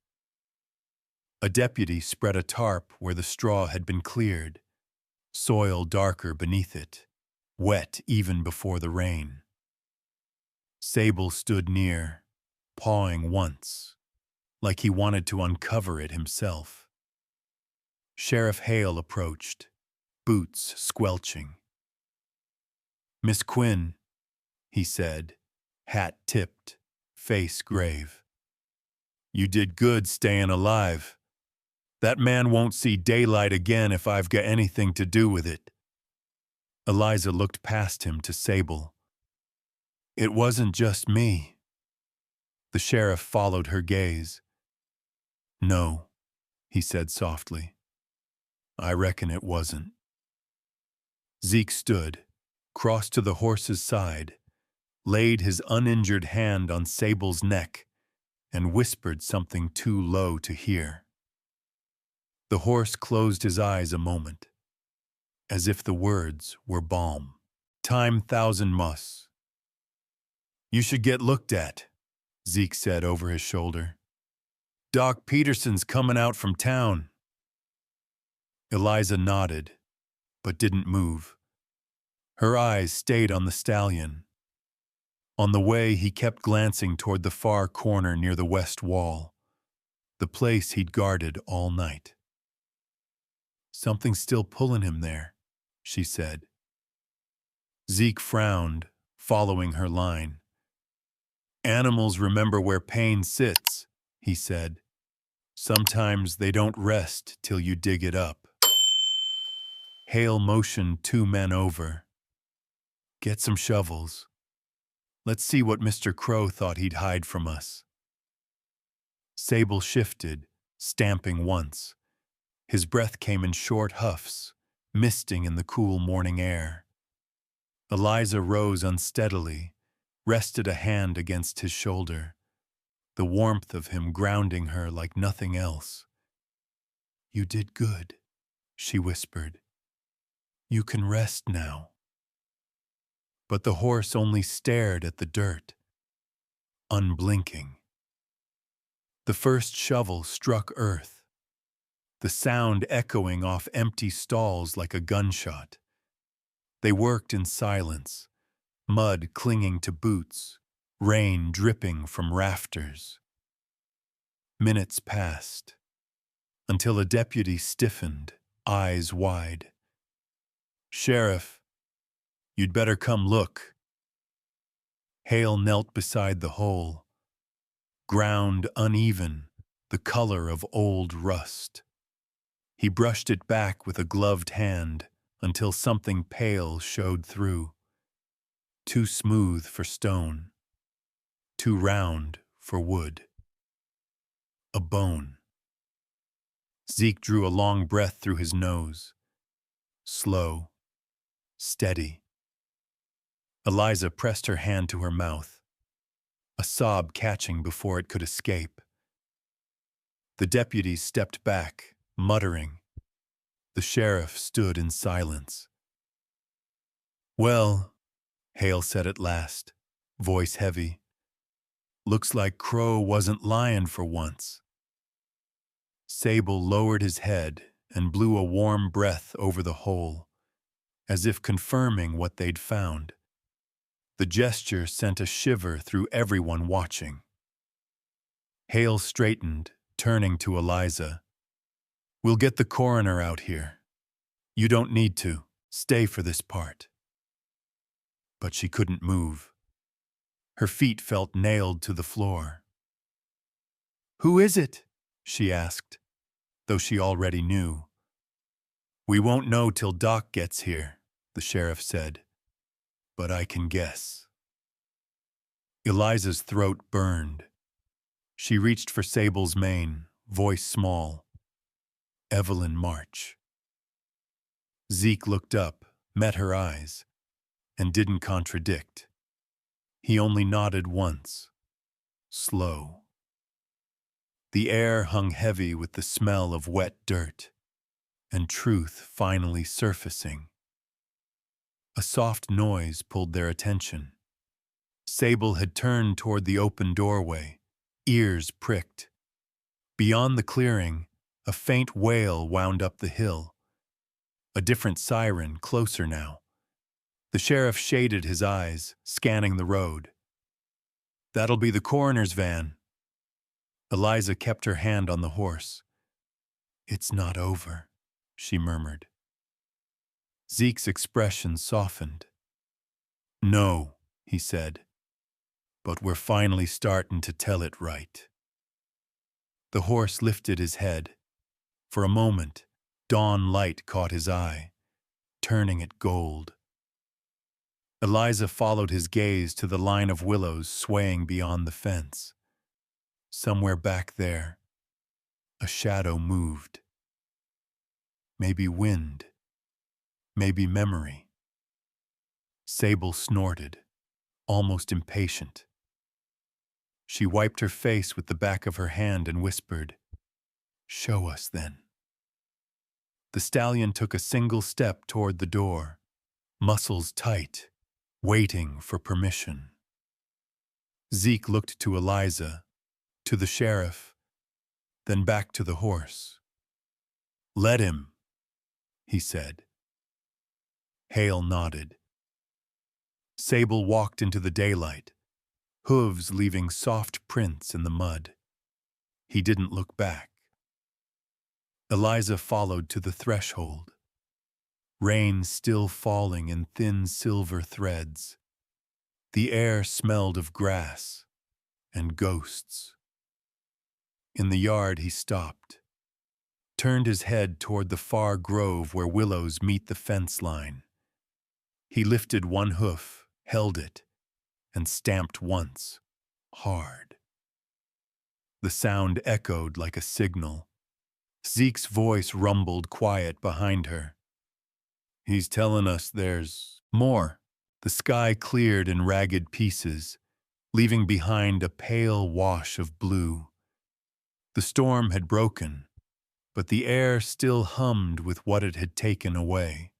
A deputy spread a tarp where the straw had been cleared, soil darker beneath it, wet even before the rain. Sable stood near, pawing once, like he wanted to uncover it himself. Sheriff Hale approached, boots squelching. "Miss Quinn," he said, hat tipped, face grave. "You did good staying alive. That man won't see daylight again if I've got anything to do with it." Eliza looked past him to Sable. "It wasn't just me." The sheriff followed her gaze. "No," he said softly. "I reckon it wasn't." Zeke stood, crossed to the horse's side, laid his uninjured hand on Sable's neck, and whispered something too low to hear. The horse closed his eyes a moment, as if the words were balm. "Time 1,000 mus. You should get looked at," Zeke said over his shoulder. "Doc Peterson's coming out from town." Eliza nodded, but didn't move. Her eyes stayed on the stallion. On the way, he kept glancing toward the far corner near the west wall, the place he'd guarded all night. "Something's still pulling him there," she said. Zeke frowned, following her line. "Animals remember where pain sits," he said. "Sometimes they don't rest till you dig it up." Hale motioned 2 men over. Get some shovels. Let's see what Mr. Crow thought he'd hide from us. Sable shifted, stamping once. His breath came in short huffs, misting in the cool morning air. Eliza rose unsteadily, rested a hand against his shoulder, the warmth of him grounding her like nothing else. You did good, she whispered. You can rest now. But the horse only stared at the dirt, unblinking. The first shovel struck earth, the sound echoing off empty stalls like a gunshot. They worked in silence, mud clinging to boots, rain dripping from rafters. Minutes passed, until a deputy stiffened, eyes wide. Sheriff, you'd better come look. Hale knelt beside the hole, ground uneven, the color of old rust. He brushed it back with a gloved hand until something pale showed through. Too smooth for stone, too round for wood. A bone. Zeke drew a long breath through his nose. Slow, steady. Eliza pressed her hand to her mouth, a sob catching before it could escape. The deputy stepped back, muttering. The sheriff stood in silence. Well, Hale said at last, voice heavy. Looks like Crow wasn't lying for once. Sable lowered his head and blew a warm breath over the hole, as if confirming what they'd found. The gesture sent a shiver through everyone watching. Hale straightened, turning to Eliza. We'll get the coroner out here. You don't need to. Stay for this part. But she couldn't move. Her feet felt nailed to the floor. Who is it? She asked, though she already knew. We won't know till Doc gets here, the sheriff said. But I can guess. Eliza's throat burned. She reached for Sable's mane, voice small. Evelyn March. Zeke looked up, met her eyes, and didn't contradict. He only nodded once. Slow. The air hung heavy with the smell of wet dirt, and truth finally surfacing. A soft noise pulled their attention. Sable had turned toward the open doorway, ears pricked. Beyond the clearing, a faint wail wound up the hill. A different siren, closer now. The sheriff shaded his eyes, scanning the road. That'll be the coroner's van. Eliza kept her hand on the horse. It's not over, she murmured. Zeke's expression softened. No, he said, but we're finally starting to tell it right. The horse lifted his head. For a moment, dawn light caught his eye, turning it gold. Eliza followed his gaze to the line of willows swaying beyond the fence. Somewhere back there, a shadow moved. Maybe wind, maybe memory. Sable snorted, almost impatient. She wiped her face with the back of her hand and whispered, Show us then. The stallion took a single step toward the door, muscles tight, waiting for permission. Zeke looked to Eliza, to the sheriff, then back to the horse. Let him, he said. Hale nodded. Sable walked into the daylight, hooves leaving soft prints in the mud. He didn't look back. Eliza followed to the threshold. Rain still falling in thin silver threads. The air smelled of grass and ghosts. In the yard he stopped. turned his head toward the far grove where willows meet the fence line. He lifted one hoof, held it, and stamped once, hard. The sound echoed like a signal. Zeke's voice rumbled quiet behind her. "He's telling us there's more." The sky cleared in ragged pieces, leaving behind a pale wash of blue. The storm had broken, but the air still hummed with what it had taken away.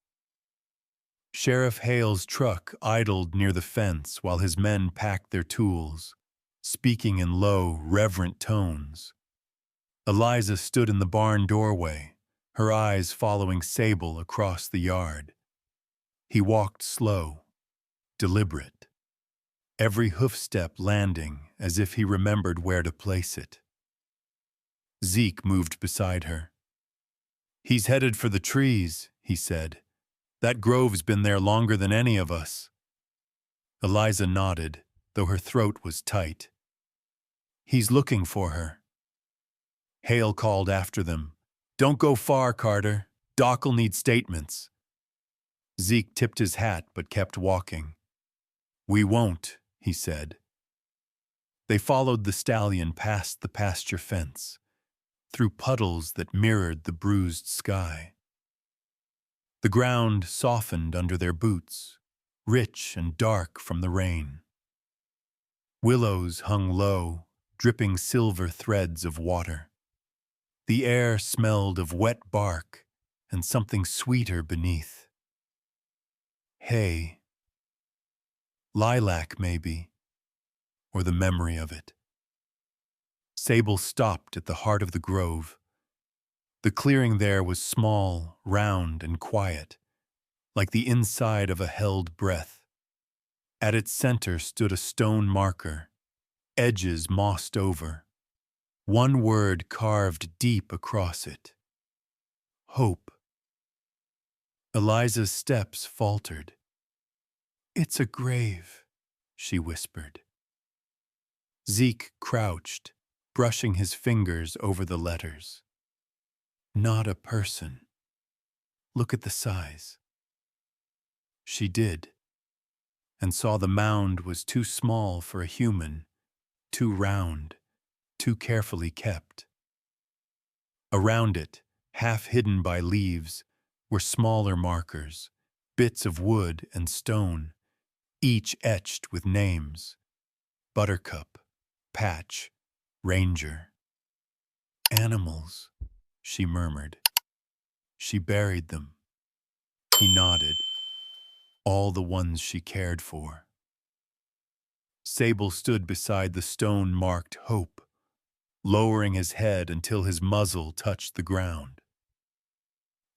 Sheriff Hale's truck idled near the fence while his men packed their tools, speaking in low, reverent tones. Eliza stood in the barn doorway, her eyes following Sable across the yard. He walked slow, deliberate, every hoofstep landing as if he remembered where to place it. Zeke moved beside her. "He's headed for the trees," he said. "That grove's been there longer than any of us." Eliza nodded, though her throat was tight. "He's looking for her." Hale called after them. "Don't go far, Carter. Doc'll need statements." Zeke tipped his hat but kept walking. "We won't," he said. They followed the stallion past the pasture fence, through puddles that mirrored the bruised sky. The ground softened under their boots, rich and dark from the rain. Willows hung low, dripping silver threads of water. The air smelled of wet bark and something sweeter beneath. Hay. Lilac, maybe, or the memory of it. Sable stopped at the heart of the grove. The clearing there was small, round, and quiet, like the inside of a held breath. At its center stood a stone marker, edges mossed over, one word carved deep across it. Hope. Eliza's steps faltered. "It's a grave," she whispered. Zeke crouched, brushing his fingers over the letters. "Not a person. Look at the size." She did, and saw the mound was too small for a human, too round, too carefully kept. Around it, half hidden by leaves, were smaller markers, bits of wood and stone, each etched with names: Buttercup, Patch, Ranger. "Animals," she murmured. "She buried them." He nodded. All the ones she cared for. Sable stood beside the stone-marked Hope, lowering his head until his muzzle touched the ground.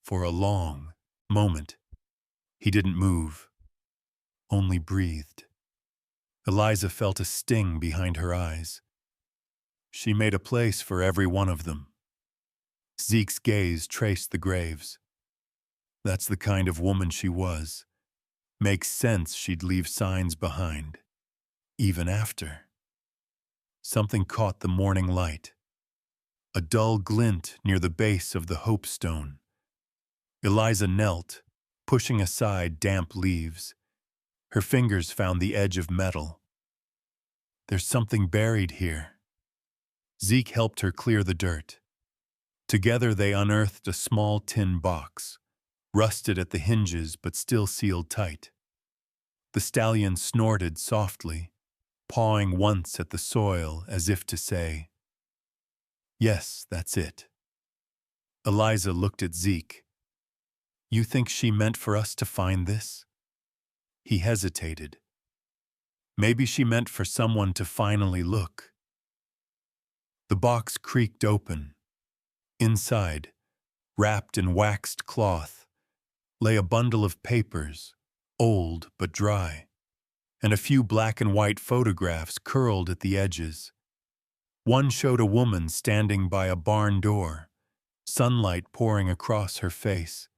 For a long moment, he didn't move, only breathed. Eliza felt a sting behind her eyes. She made a place for every one of them. Zeke's gaze traced the graves. That's the kind of woman she was. Makes sense she'd leave signs behind, even after. Something caught the morning light. A dull glint near the base of the Hope Stone. Eliza knelt, pushing aside damp leaves. Her fingers found the edge of metal. "There's something buried here." Zeke helped her clear the dirt. Together they unearthed a small tin box, rusted at the hinges but still sealed tight. The stallion snorted softly, pawing once at the soil as if to say, "Yes, that's it." Eliza looked at Zeke. "You think she meant for us to find this?" He hesitated. "Maybe she meant for someone to finally look." The box creaked open. Inside, wrapped in waxed cloth, lay a bundle of papers, old but dry, and a few black and white photographs curled at the edges. One showed a woman standing by a barn door, sunlight pouring across her face.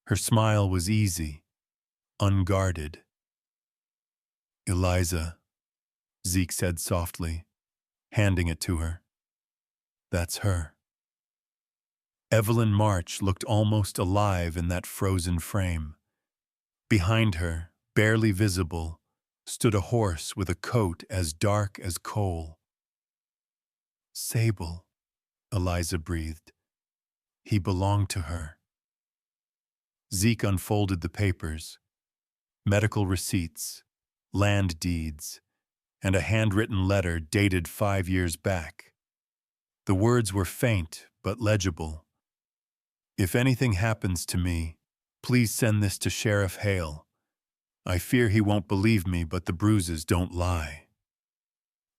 Her smile was easy, unguarded. "Eliza," Zeke said softly, handing it to her. "That's her." Evelyn March looked almost alive in that frozen frame. Behind her, barely visible, stood a horse with a coat as dark as coal. Sable, Eliza breathed. He belonged to her. Zeke unfolded the papers, medical receipts, land deeds, and a handwritten letter dated 5 years back. The words were faint but legible. If anything happens to me, please send this to Sheriff Hale. I fear he won't believe me, but the bruises don't lie.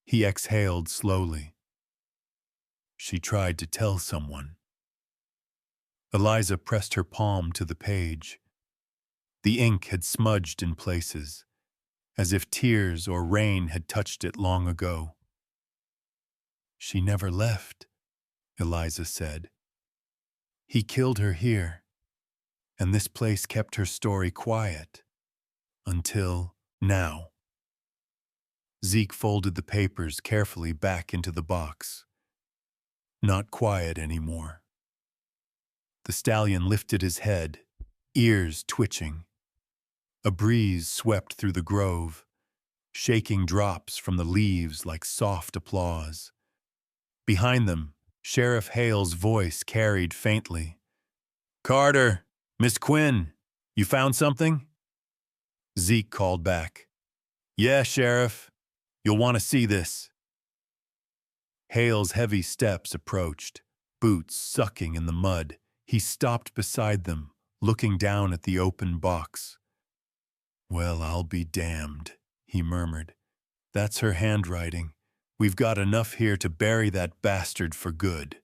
He exhaled slowly. She tried to tell someone. Eliza pressed her palm to the page. The ink had smudged in places, as if tears or rain had touched it long ago. She never left, Eliza said. He killed her here, and this place kept her story quiet. Until now. Zeke folded the papers carefully back into the box. Not quiet anymore. The stallion lifted his head, ears twitching. A breeze swept through the grove, shaking drops from the leaves like soft applause. Behind them, Sheriff Hale's voice carried faintly. "Carter, Miss Quinn, you found something?" Zeke called back. "Yeah, Sheriff. You'll want to see this." Hale's heavy steps approached, boots sucking in the mud. He stopped beside them, looking down at the open box. "Well, I'll be damned," he murmured. "That's her handwriting. We've got enough here to bury that bastard for good."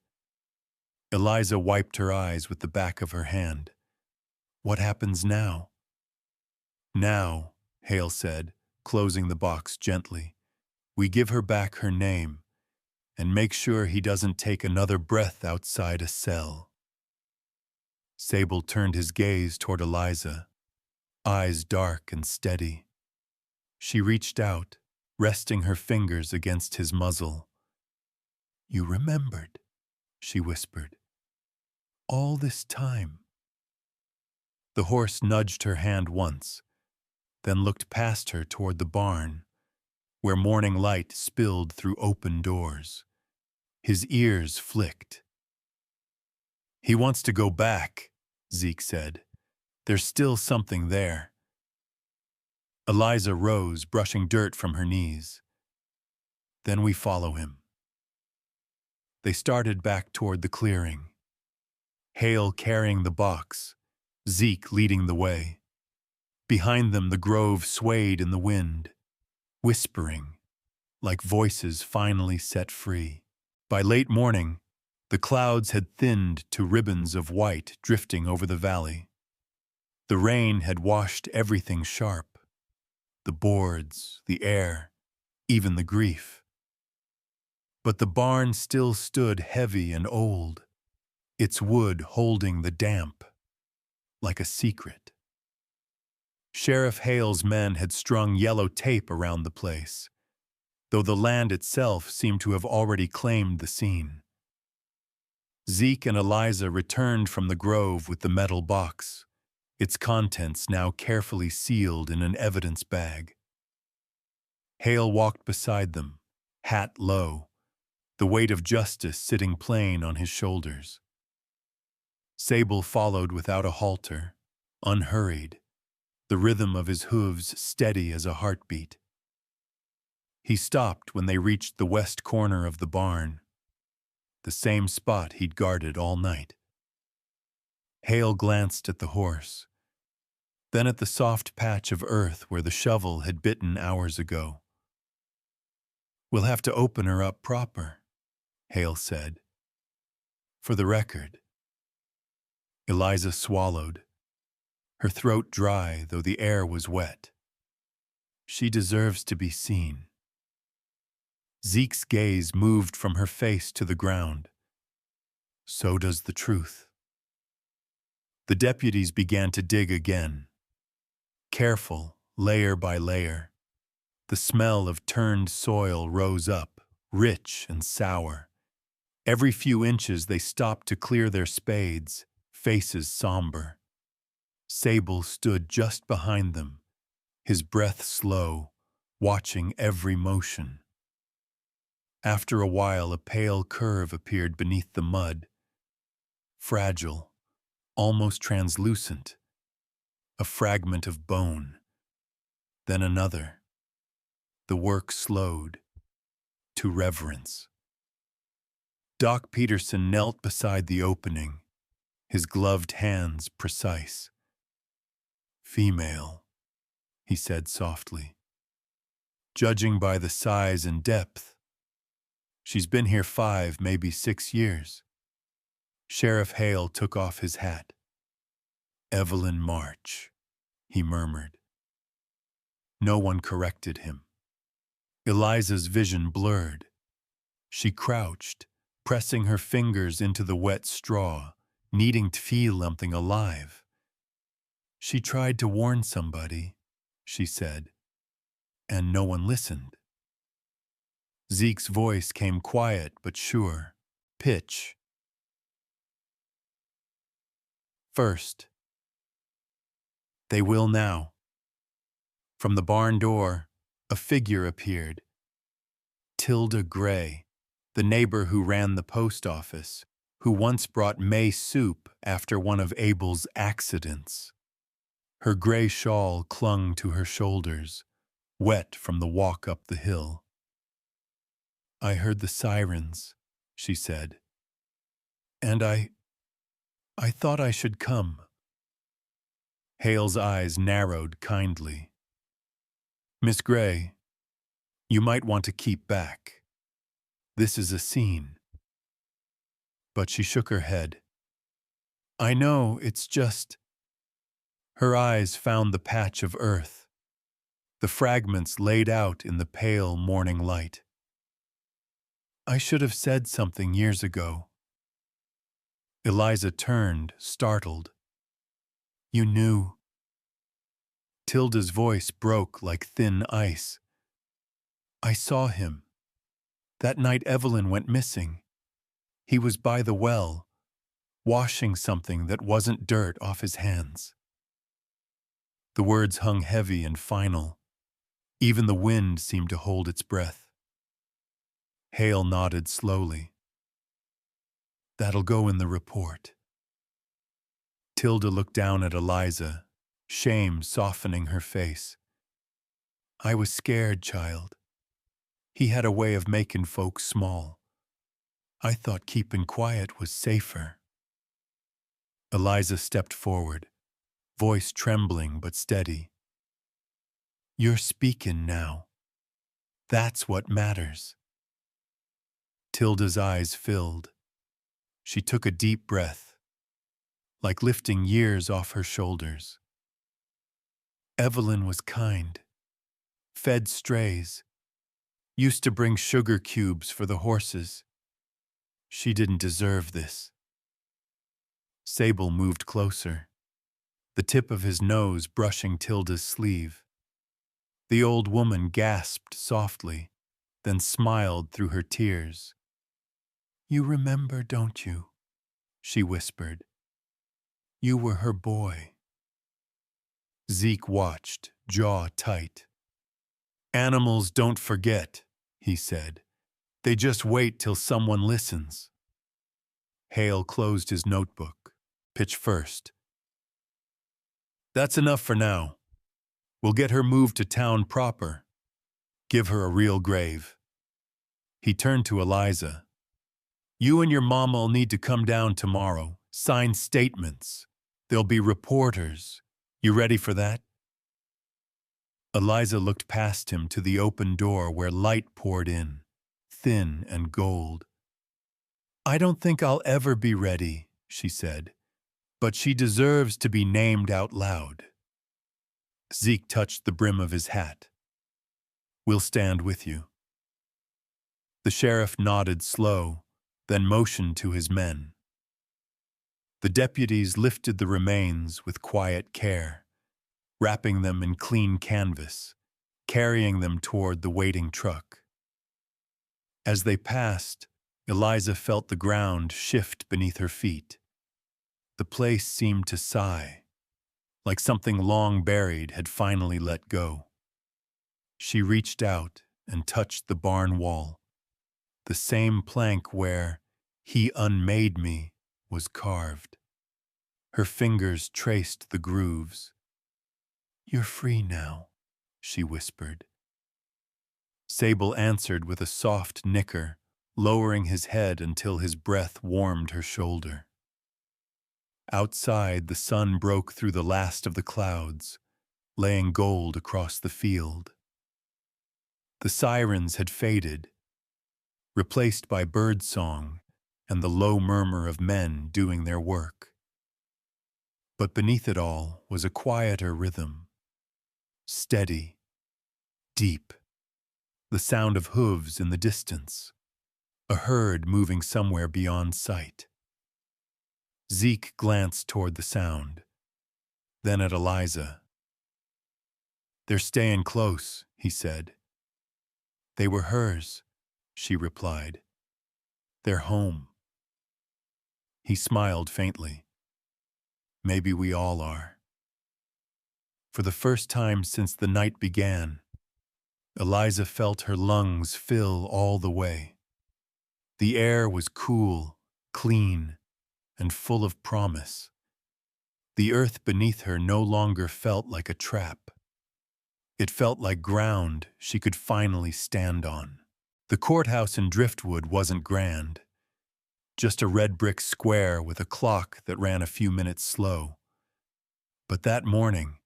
Eliza wiped her eyes with the back of her hand. "What happens now?" "Now," Hale said, closing the box gently, "we give her back her name and make sure he doesn't take another breath outside a cell." Sable turned his gaze toward Eliza, eyes dark and steady. She reached out, resting her fingers against his muzzle. "You remembered," she whispered. "All this time." The horse nudged her hand once, then looked past her toward the barn, where morning light spilled through open doors. His ears flicked. "He wants to go back," Zeke said. "There's still something there." Eliza rose, brushing dirt from her knees. "Then we follow him." They started back toward the clearing. Hale carrying the box, Zeke leading the way. Behind them the grove swayed in the wind, whispering, like voices finally set free. By late morning, the clouds had thinned to ribbons of white drifting over the valley. The rain had washed everything sharp, the boards, the air, even the grief. But the barn still stood heavy and old, its wood holding the damp, like a secret. Sheriff Hale's men had strung yellow tape around the place, though the land itself seemed to have already claimed the scene. Zeke and Eliza returned from the grove with the metal box, its contents now carefully sealed in an evidence bag. Hale walked beside them, hat low, the weight of justice sitting plain on his shoulders. Sable followed without a halter, unhurried, the rhythm of his hooves steady as a heartbeat. He stopped when they reached the west corner of the barn, the same spot he'd guarded all night. Hale glanced at the horse, then at the soft patch of earth where the shovel had bitten hours ago. "We'll have to open her up proper," Hale said. "For the record." Eliza swallowed, her throat dry though the air was wet. "She deserves to be seen." Zeke's gaze moved from her face to the ground. "So does the truth." The deputies began to dig again. Careful, layer by layer. The smell of turned soil rose up, rich and sour. Every few inches they stopped to clear their spades, faces somber. Sable stood just behind them, his breath slow, watching every motion. After a while, a pale curve appeared beneath the mud, fragile, almost translucent, a fragment of bone. Then another. The work slowed to reverence. Doc Peterson knelt beside the opening, his gloved hands precise. "Female," he said softly. "Judging by the size and depth, she's been here 5, maybe 6 years." Sheriff Hale took off his hat. "Evelyn March," he murmured. No one corrected him. Eliza's vision blurred. She crouched, pressing her fingers into the wet straw, needing to feel something alive. "She tried to warn somebody," she said, "and no one listened." Zeke's voice came quiet but sure. "Pitch. First." "They will now." From the barn door, a figure appeared. Tilda Gray, the neighbor who ran the post office, who once brought May soup after one of Abel's accidents. Her gray shawl clung to her shoulders, wet from the walk up the hill. "I heard the sirens," she said, "and I thought I should come." Hale's eyes narrowed kindly. "Miss Gray, you might want to keep back. This is a scene." But she shook her head. "I know, it's just—" Her eyes found the patch of earth, the fragments laid out in the pale morning light. "I should have said something years ago." Eliza turned, startled. "You knew." Tilda's voice broke like thin ice. "I saw him. That night Evelyn went missing. He was by the well, washing something that wasn't dirt off his hands." The words hung heavy and final. Even the wind seemed to hold its breath. Hale nodded slowly. "That'll go in the report." Tilda looked down at Eliza, shame softening her face. "I was scared, child. He had a way of making folks small. I thought keeping quiet was safer." Eliza stepped forward, voice trembling but steady. "You're speaking now. That's what matters." Tilda's eyes filled. She took a deep breath, like lifting years off her shoulders. "Evelyn was kind, fed strays, used to bring sugar cubes for the horses. She didn't deserve this." Sable moved closer, the tip of his nose brushing Tilda's sleeve. The old woman gasped softly, then smiled through her tears. "You remember, don't you?" she whispered. "You were her boy." Zeke watched, jaw tight. "Animals don't forget," he said. "They just wait till someone listens." Hale closed his notebook. "Pitch first." "That's enough for now. We'll get her moved to town proper. Give her a real grave." He turned to Eliza. "You and your mama'll need to come down tomorrow, sign statements. There'll be reporters. You ready for that?" Eliza looked past him to the open door where light poured in, thin and gold. "I don't think I'll ever be ready," she said, "but she deserves to be named out loud." Zeke touched the brim of his hat. "We'll stand with you." The sheriff nodded slow, then motioned to his men. The deputies lifted the remains with quiet care, wrapping them in clean canvas, carrying them toward the waiting truck. As they passed, Eliza felt the ground shift beneath her feet. The place seemed to sigh, like something long buried had finally let go. She reached out and touched the barn wall, the same plank where "He unmade me" was carved. Her fingers traced the grooves. "You're free now," she whispered. Sable answered with a soft nicker, lowering his head until his breath warmed her shoulder. Outside, the sun broke through the last of the clouds, laying gold across the field. The sirens had faded, replaced by birdsong and the low murmur of men doing their work. But beneath it all was a quieter rhythm, steady, deep, the sound of hooves in the distance, a herd moving somewhere beyond sight. Zeke glanced toward the sound, then at Eliza. "They're staying close," he said. "They were hers," she replied. "They're home." He smiled faintly. "Maybe we all are." For the first time since the night began, Eliza felt her lungs fill all the way. The air was cool, clean, and full of promise. The earth beneath her no longer felt like a trap. It felt like ground she could finally stand on. The courthouse in Driftwood wasn't grand, just a red brick square with a clock that ran a few minutes slow. But that morning,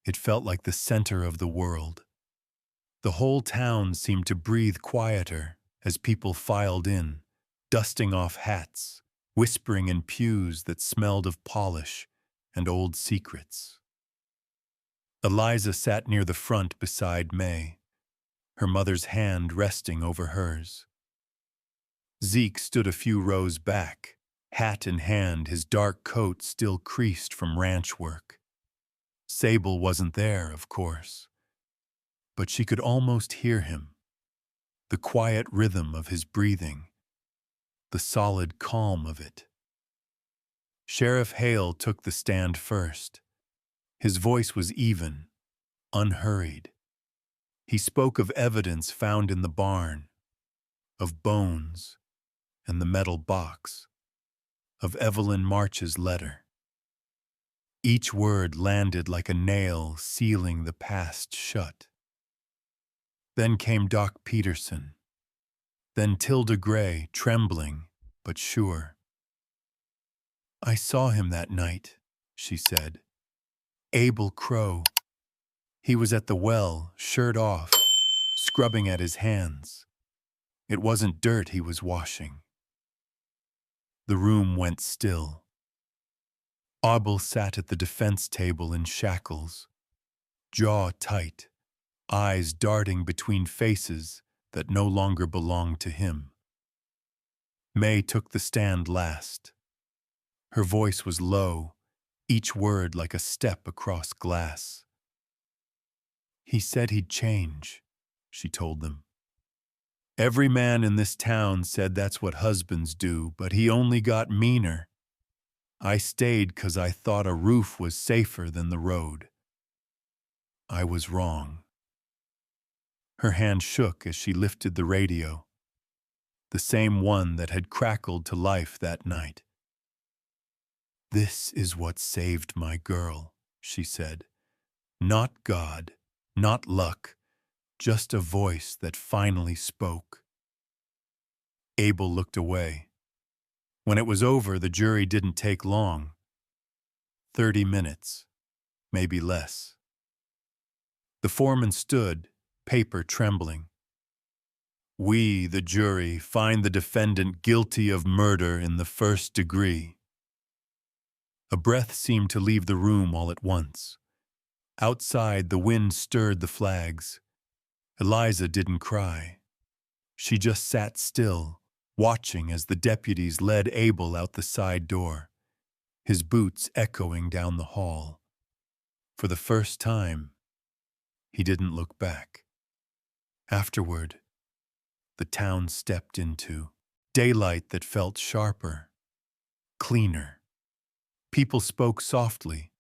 it felt like the center of the world. The whole town seemed to breathe quieter as people filed in, dusting off hats, whispering in pews that smelled of polish and old secrets. Eliza sat near the front beside May, her mother's hand resting over hers. Zeke stood a few rows back, hat in hand, his dark coat still creased from ranch work. Sable wasn't there, of course, but she could almost hear him, the quiet rhythm of his breathing, the solid calm of it. Sheriff Hale took the stand first. His voice was even, unhurried. He spoke of evidence found in the barn, of bones and the metal box, of Evelyn March's letter. Each word landed like a nail sealing the past shut. Then came Doc Peterson. Then Tilda Gray, trembling but sure. "I saw him that night," she said. "Abel Crow. He was at the well, shirt off, scrubbing at his hands. It wasn't dirt he was washing." The room went still. Abel sat at the defense table in shackles, jaw tight, eyes darting between faces that no longer belonged to him. May took the stand last. Her voice was low, each word like a step across glass. "He said he'd change," she told them. "Every man in this town said that's what husbands do, but he only got meaner. I stayed 'cause I thought a roof was safer than the road. I was wrong." Her hand shook as she lifted the radio, the same one that had crackled to life that night. "This is what saved my girl," she said. "Not God, not luck, just a voice that finally spoke." Abel looked away. When it was over, the jury didn't take long. 30 minutes, maybe less. The foreman stood, paper trembling. "We, the jury, find the defendant guilty of murder in the first degree." A breath seemed to leave the room all at once. Outside, the wind stirred the flags. Eliza didn't cry. She just sat still, watching as the deputies led Abel out the side door, his boots echoing down the hall. For the first time, he didn't look back. Afterward, the town stepped into Daylight that felt sharper, cleaner. People spoke softly,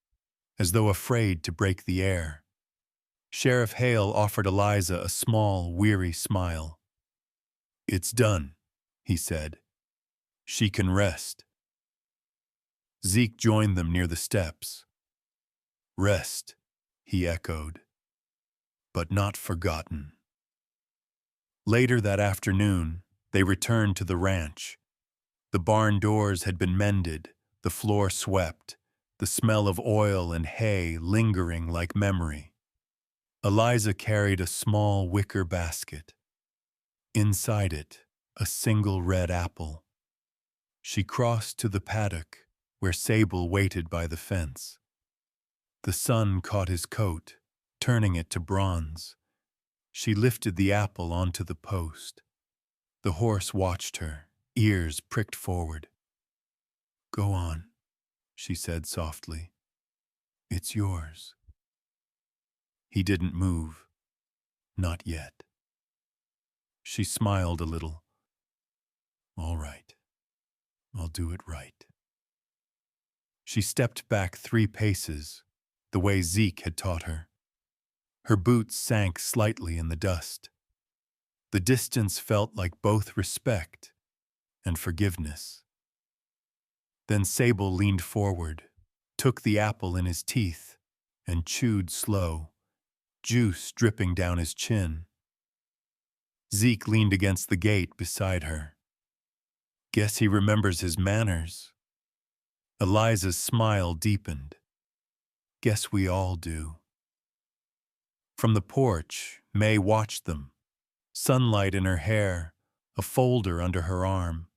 as though afraid to break the air. Sheriff Hale offered Eliza a small, weary smile. "It's done," he said. "She can rest." Zeke joined them near the steps. "Rest," he echoed, "but not forgotten." Later that afternoon, they returned to the ranch. The barn doors had been mended, the floor swept, the smell of oil and hay lingering like memory. Eliza carried a small wicker basket. Inside it, a single red apple. She crossed to the paddock, where Sable waited by the fence. The sun caught his coat, turning it to bronze. She lifted the apple onto the post. The horse watched her, ears pricked forward. "Go on," she said softly. "It's yours." He didn't move. Not yet. She smiled a little. "All right. I'll do it right." She stepped back 3 paces, the way Zeke had taught her. Her boots sank slightly in the dust. The distance felt like both respect and forgiveness. Then Sable leaned forward, took the apple in his teeth, and chewed slow, juice dripping down his chin. Zeke leaned against the gate beside her. "Guess he remembers his manners." Eliza's smile deepened. "Guess we all do." From the porch, May watched them, sunlight in her hair, a folder under her arm.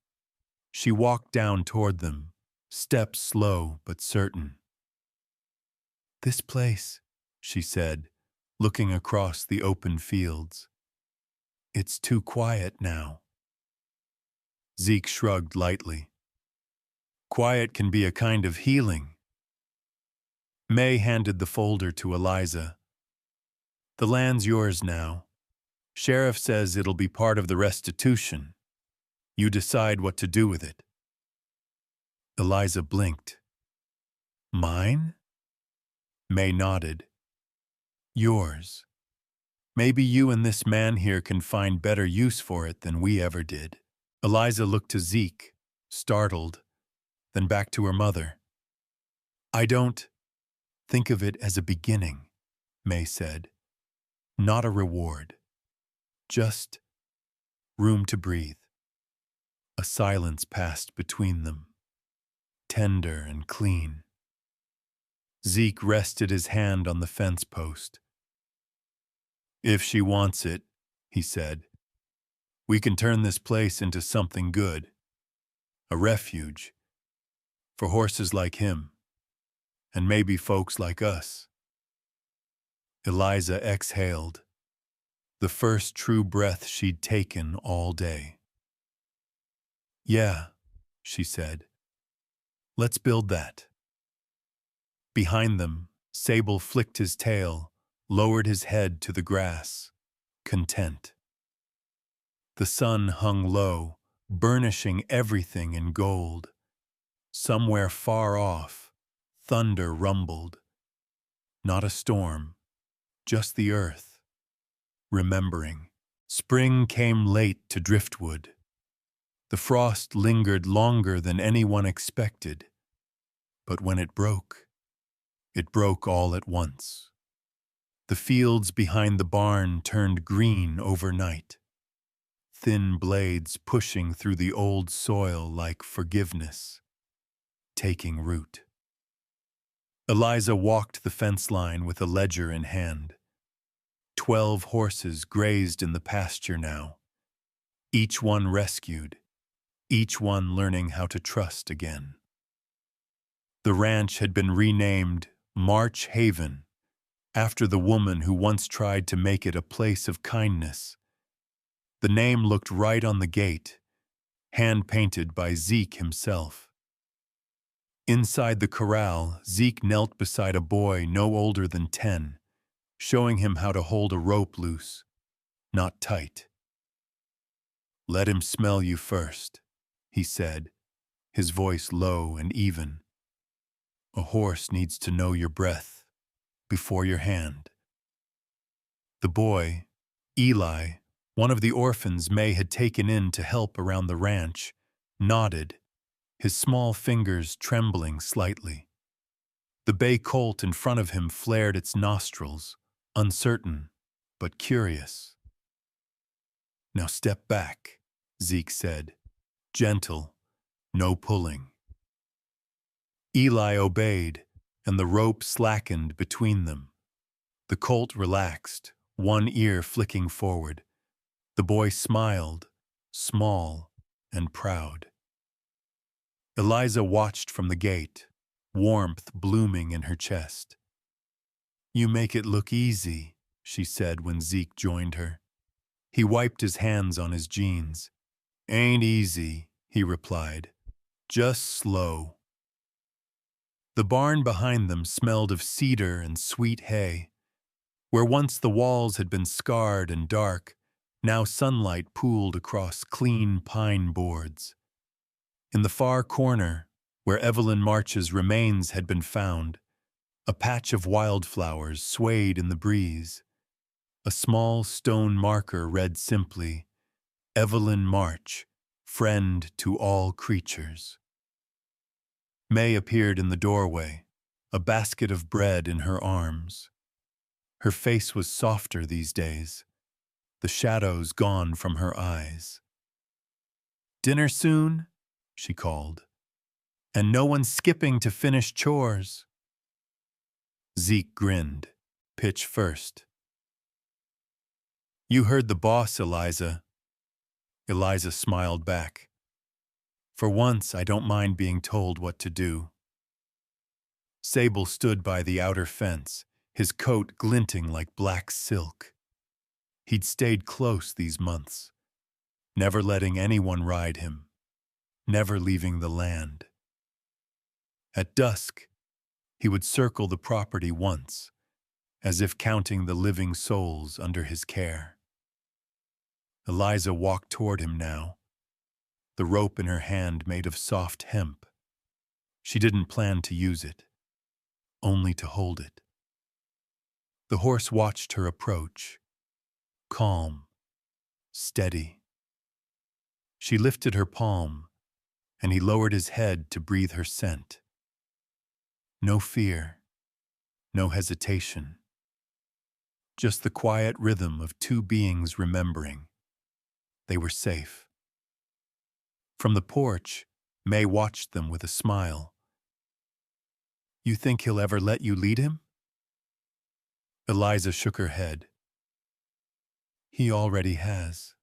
She walked down toward them, steps slow but certain. "This place," she said, looking across the open fields. "It's too quiet now." Zeke shrugged lightly. "Quiet can be a kind of healing." May handed the folder to Eliza. "The land's yours now. Sheriff says it'll be part of the restitution. You decide what to do with it." Eliza blinked. "Mine?" May nodded. "Yours. Maybe you and this man here can find better use for it than we ever did." Eliza looked to Zeke, startled, then back to her mother. "I don't think of it as a beginning," May said. "Not a reward. Just room to breathe." A silence passed between them, tender and clean. Zeke rested his hand on the fence post. "If she wants it," he said, "we can turn this place into something good. A refuge. For horses like him. And maybe folks like us." Eliza exhaled, the first true breath she'd taken all day. "Yeah," she said. "Let's build that." Behind them, Sable flicked his tail, lowered his head to the grass, content. The sun hung low, burnishing everything in gold. Somewhere far off, thunder rumbled. Not a storm, just the earth, remembering. Spring came late to Driftwood. The frost lingered longer than anyone expected. But when it broke all at once. The fields behind the barn turned green overnight. Thin blades pushing through the old soil like forgiveness, taking root. Eliza walked the fence line with a ledger in hand. 12 horses grazed in the pasture now, each one rescued, each one learning how to trust again. The ranch had been renamed March Haven, after the woman who once tried to make it a place of kindness. The name looked right on the gate, hand-painted by Zeke himself. Inside the corral, Zeke knelt beside a boy no older than 10, showing him how to hold a rope loose, not tight. "Let him smell you first," he said, his voice low and even. A horse needs to know your breath before your hand. The boy, Eli, one of the orphans May had taken in to help around the ranch, nodded, his small fingers trembling slightly. The bay colt in front of him flared its nostrils, uncertain, but curious. Now step back, Zeke said, gentle, no pulling. Eli obeyed, and the rope slackened between them. The colt relaxed, one ear flicking forward. The boy smiled, small and proud. Eliza watched from the gate, warmth blooming in her chest. You make it look easy, she said when Zeke joined her. He wiped his hands on his jeans. Ain't easy, he replied. Just slow. The barn behind them smelled of cedar and sweet hay. Where once the walls had been scarred and dark, now sunlight pooled across clean pine boards. In the far corner, where Evelyn March's remains had been found, a patch of wildflowers swayed in the breeze. A small stone marker read simply, Evelyn March, friend to all creatures. May appeared in the doorway, a basket of bread in her arms. Her face was softer these days, the shadows gone from her eyes. Dinner soon? She called. And no one skipping to finish chores. Zeke grinned, pitch first. You heard the boss, Eliza. Eliza smiled back. For once, I don't mind being told what to do. Sable stood by the outer fence, his coat glinting like black silk. He'd stayed close these months, never letting anyone ride him, never leaving the land. At dusk, he would circle the property once, as if counting the living souls under his care. Eliza walked toward him now, the rope in her hand made of soft hemp. She didn't plan to use it, only to hold it. The horse watched her approach, calm, steady. She lifted her palm, and he lowered his head to breathe her scent. No fear, no hesitation. Just the quiet rhythm of two beings remembering. They were safe. From the porch, May watched them with a smile. You think he'll ever let you lead him? Eliza shook her head. He already has.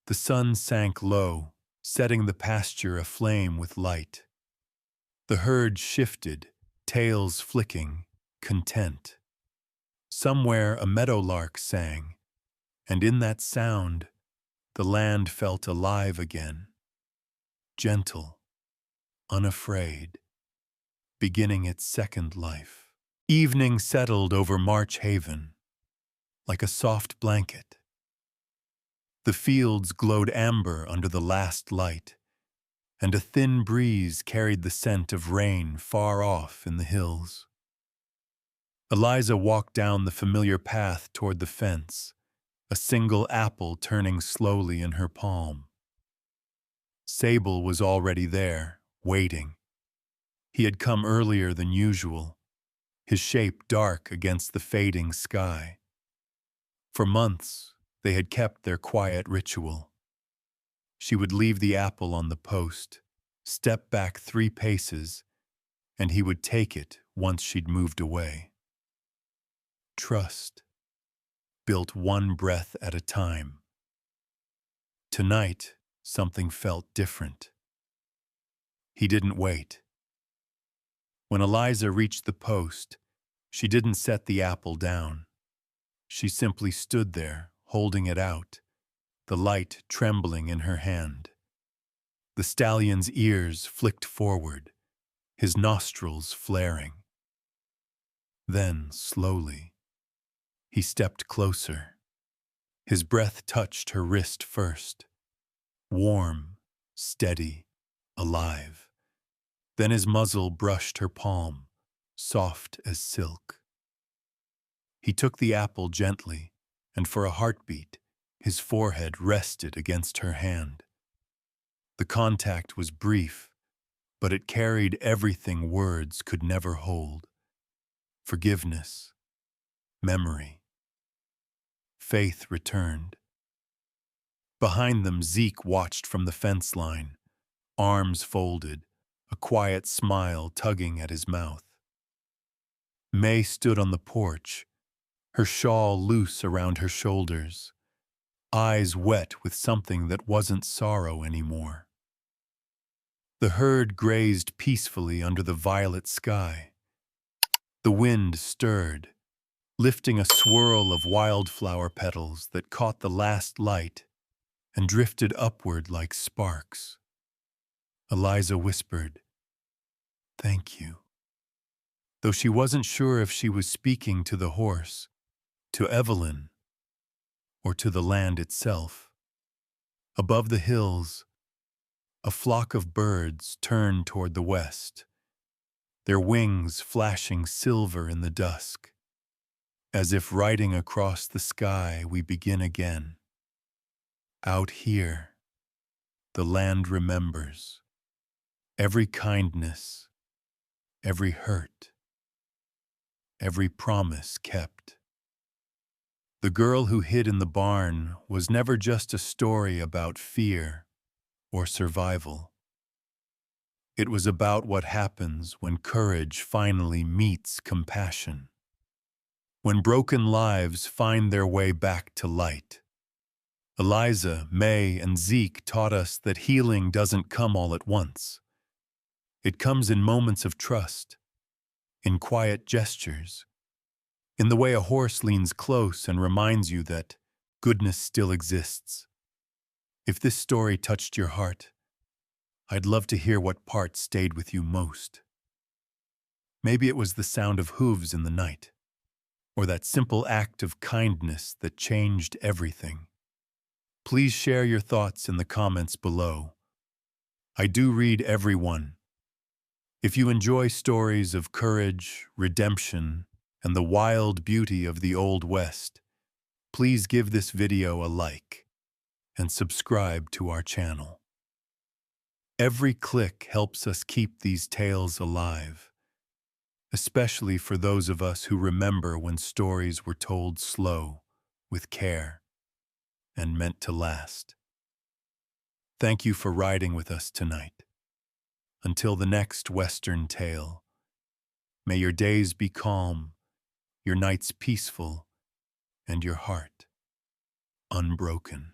The sun sank low, setting the pasture aflame with light. The herd shifted, tails flicking, content. Somewhere a meadowlark sang, and in that sound, the land felt alive again. Gentle, unafraid, beginning its second life. Evening settled over March Haven, like a soft blanket. The fields glowed amber under the last light, and a thin breeze carried the scent of rain far off in the hills. Eliza walked down the familiar path toward the fence, a single apple turning slowly in her palm. Sable was already there, waiting. He had come earlier than usual, his shape dark against the fading sky. For months, they had kept their quiet ritual. She would leave the apple on the post, step back 3 paces, and he would take it once she'd moved away. Trust, built one breath at a time. Tonight, something felt different. He didn't wait. When Eliza reached the post, she didn't set the apple down. She simply stood there, holding it out, the light trembling in her hand. The stallion's ears flicked forward, his nostrils flaring. Then, slowly, he stepped closer. His breath touched her wrist first, warm, steady, alive. Then his muzzle brushed her palm, soft as silk. He took the apple gently, and for a heartbeat, his forehead rested against her hand. The contact was brief, but it carried everything words could never hold. Forgiveness, memory. Faith returned. Behind them, Zeke watched from the fence line, arms folded, a quiet smile tugging at his mouth. May stood on the porch, her shawl loose around her shoulders, eyes wet with something that wasn't sorrow anymore. The herd grazed peacefully under the violet sky. The wind stirred, lifting a swirl of wildflower petals that caught the last light and drifted upward like sparks. Eliza whispered, "Thank you," though she wasn't sure if she was speaking to the horse, to Evelyn, or to the land itself. Above the hills, a flock of birds turned toward the west, their wings flashing silver in the dusk. As if riding across the sky, we begin again. Out here, the land remembers every kindness, every hurt, every promise kept. The girl who hid in the barn was never just a story about fear or survival. It was about what happens when courage finally meets compassion. When broken lives find their way back to light. Eliza, May, and Zeke taught us that healing doesn't come all at once. It comes in moments of trust, in quiet gestures, in the way a horse leans close and reminds you that goodness still exists. If this story touched your heart, I'd love to hear what part stayed with you most. Maybe it was the sound of hooves in the night, or that simple act of kindness that changed everything. Please share your thoughts in the comments below. I do read every one. If you enjoy stories of courage, redemption, and the wild beauty of the Old West, please give this video a like and subscribe to our channel. Every click helps us keep these tales alive, especially for those of us who remember when stories were told slow, with care, and meant to last. Thank you for riding with us tonight. Until the next Western tale, may your days be calm, your nights peaceful, and your heart unbroken.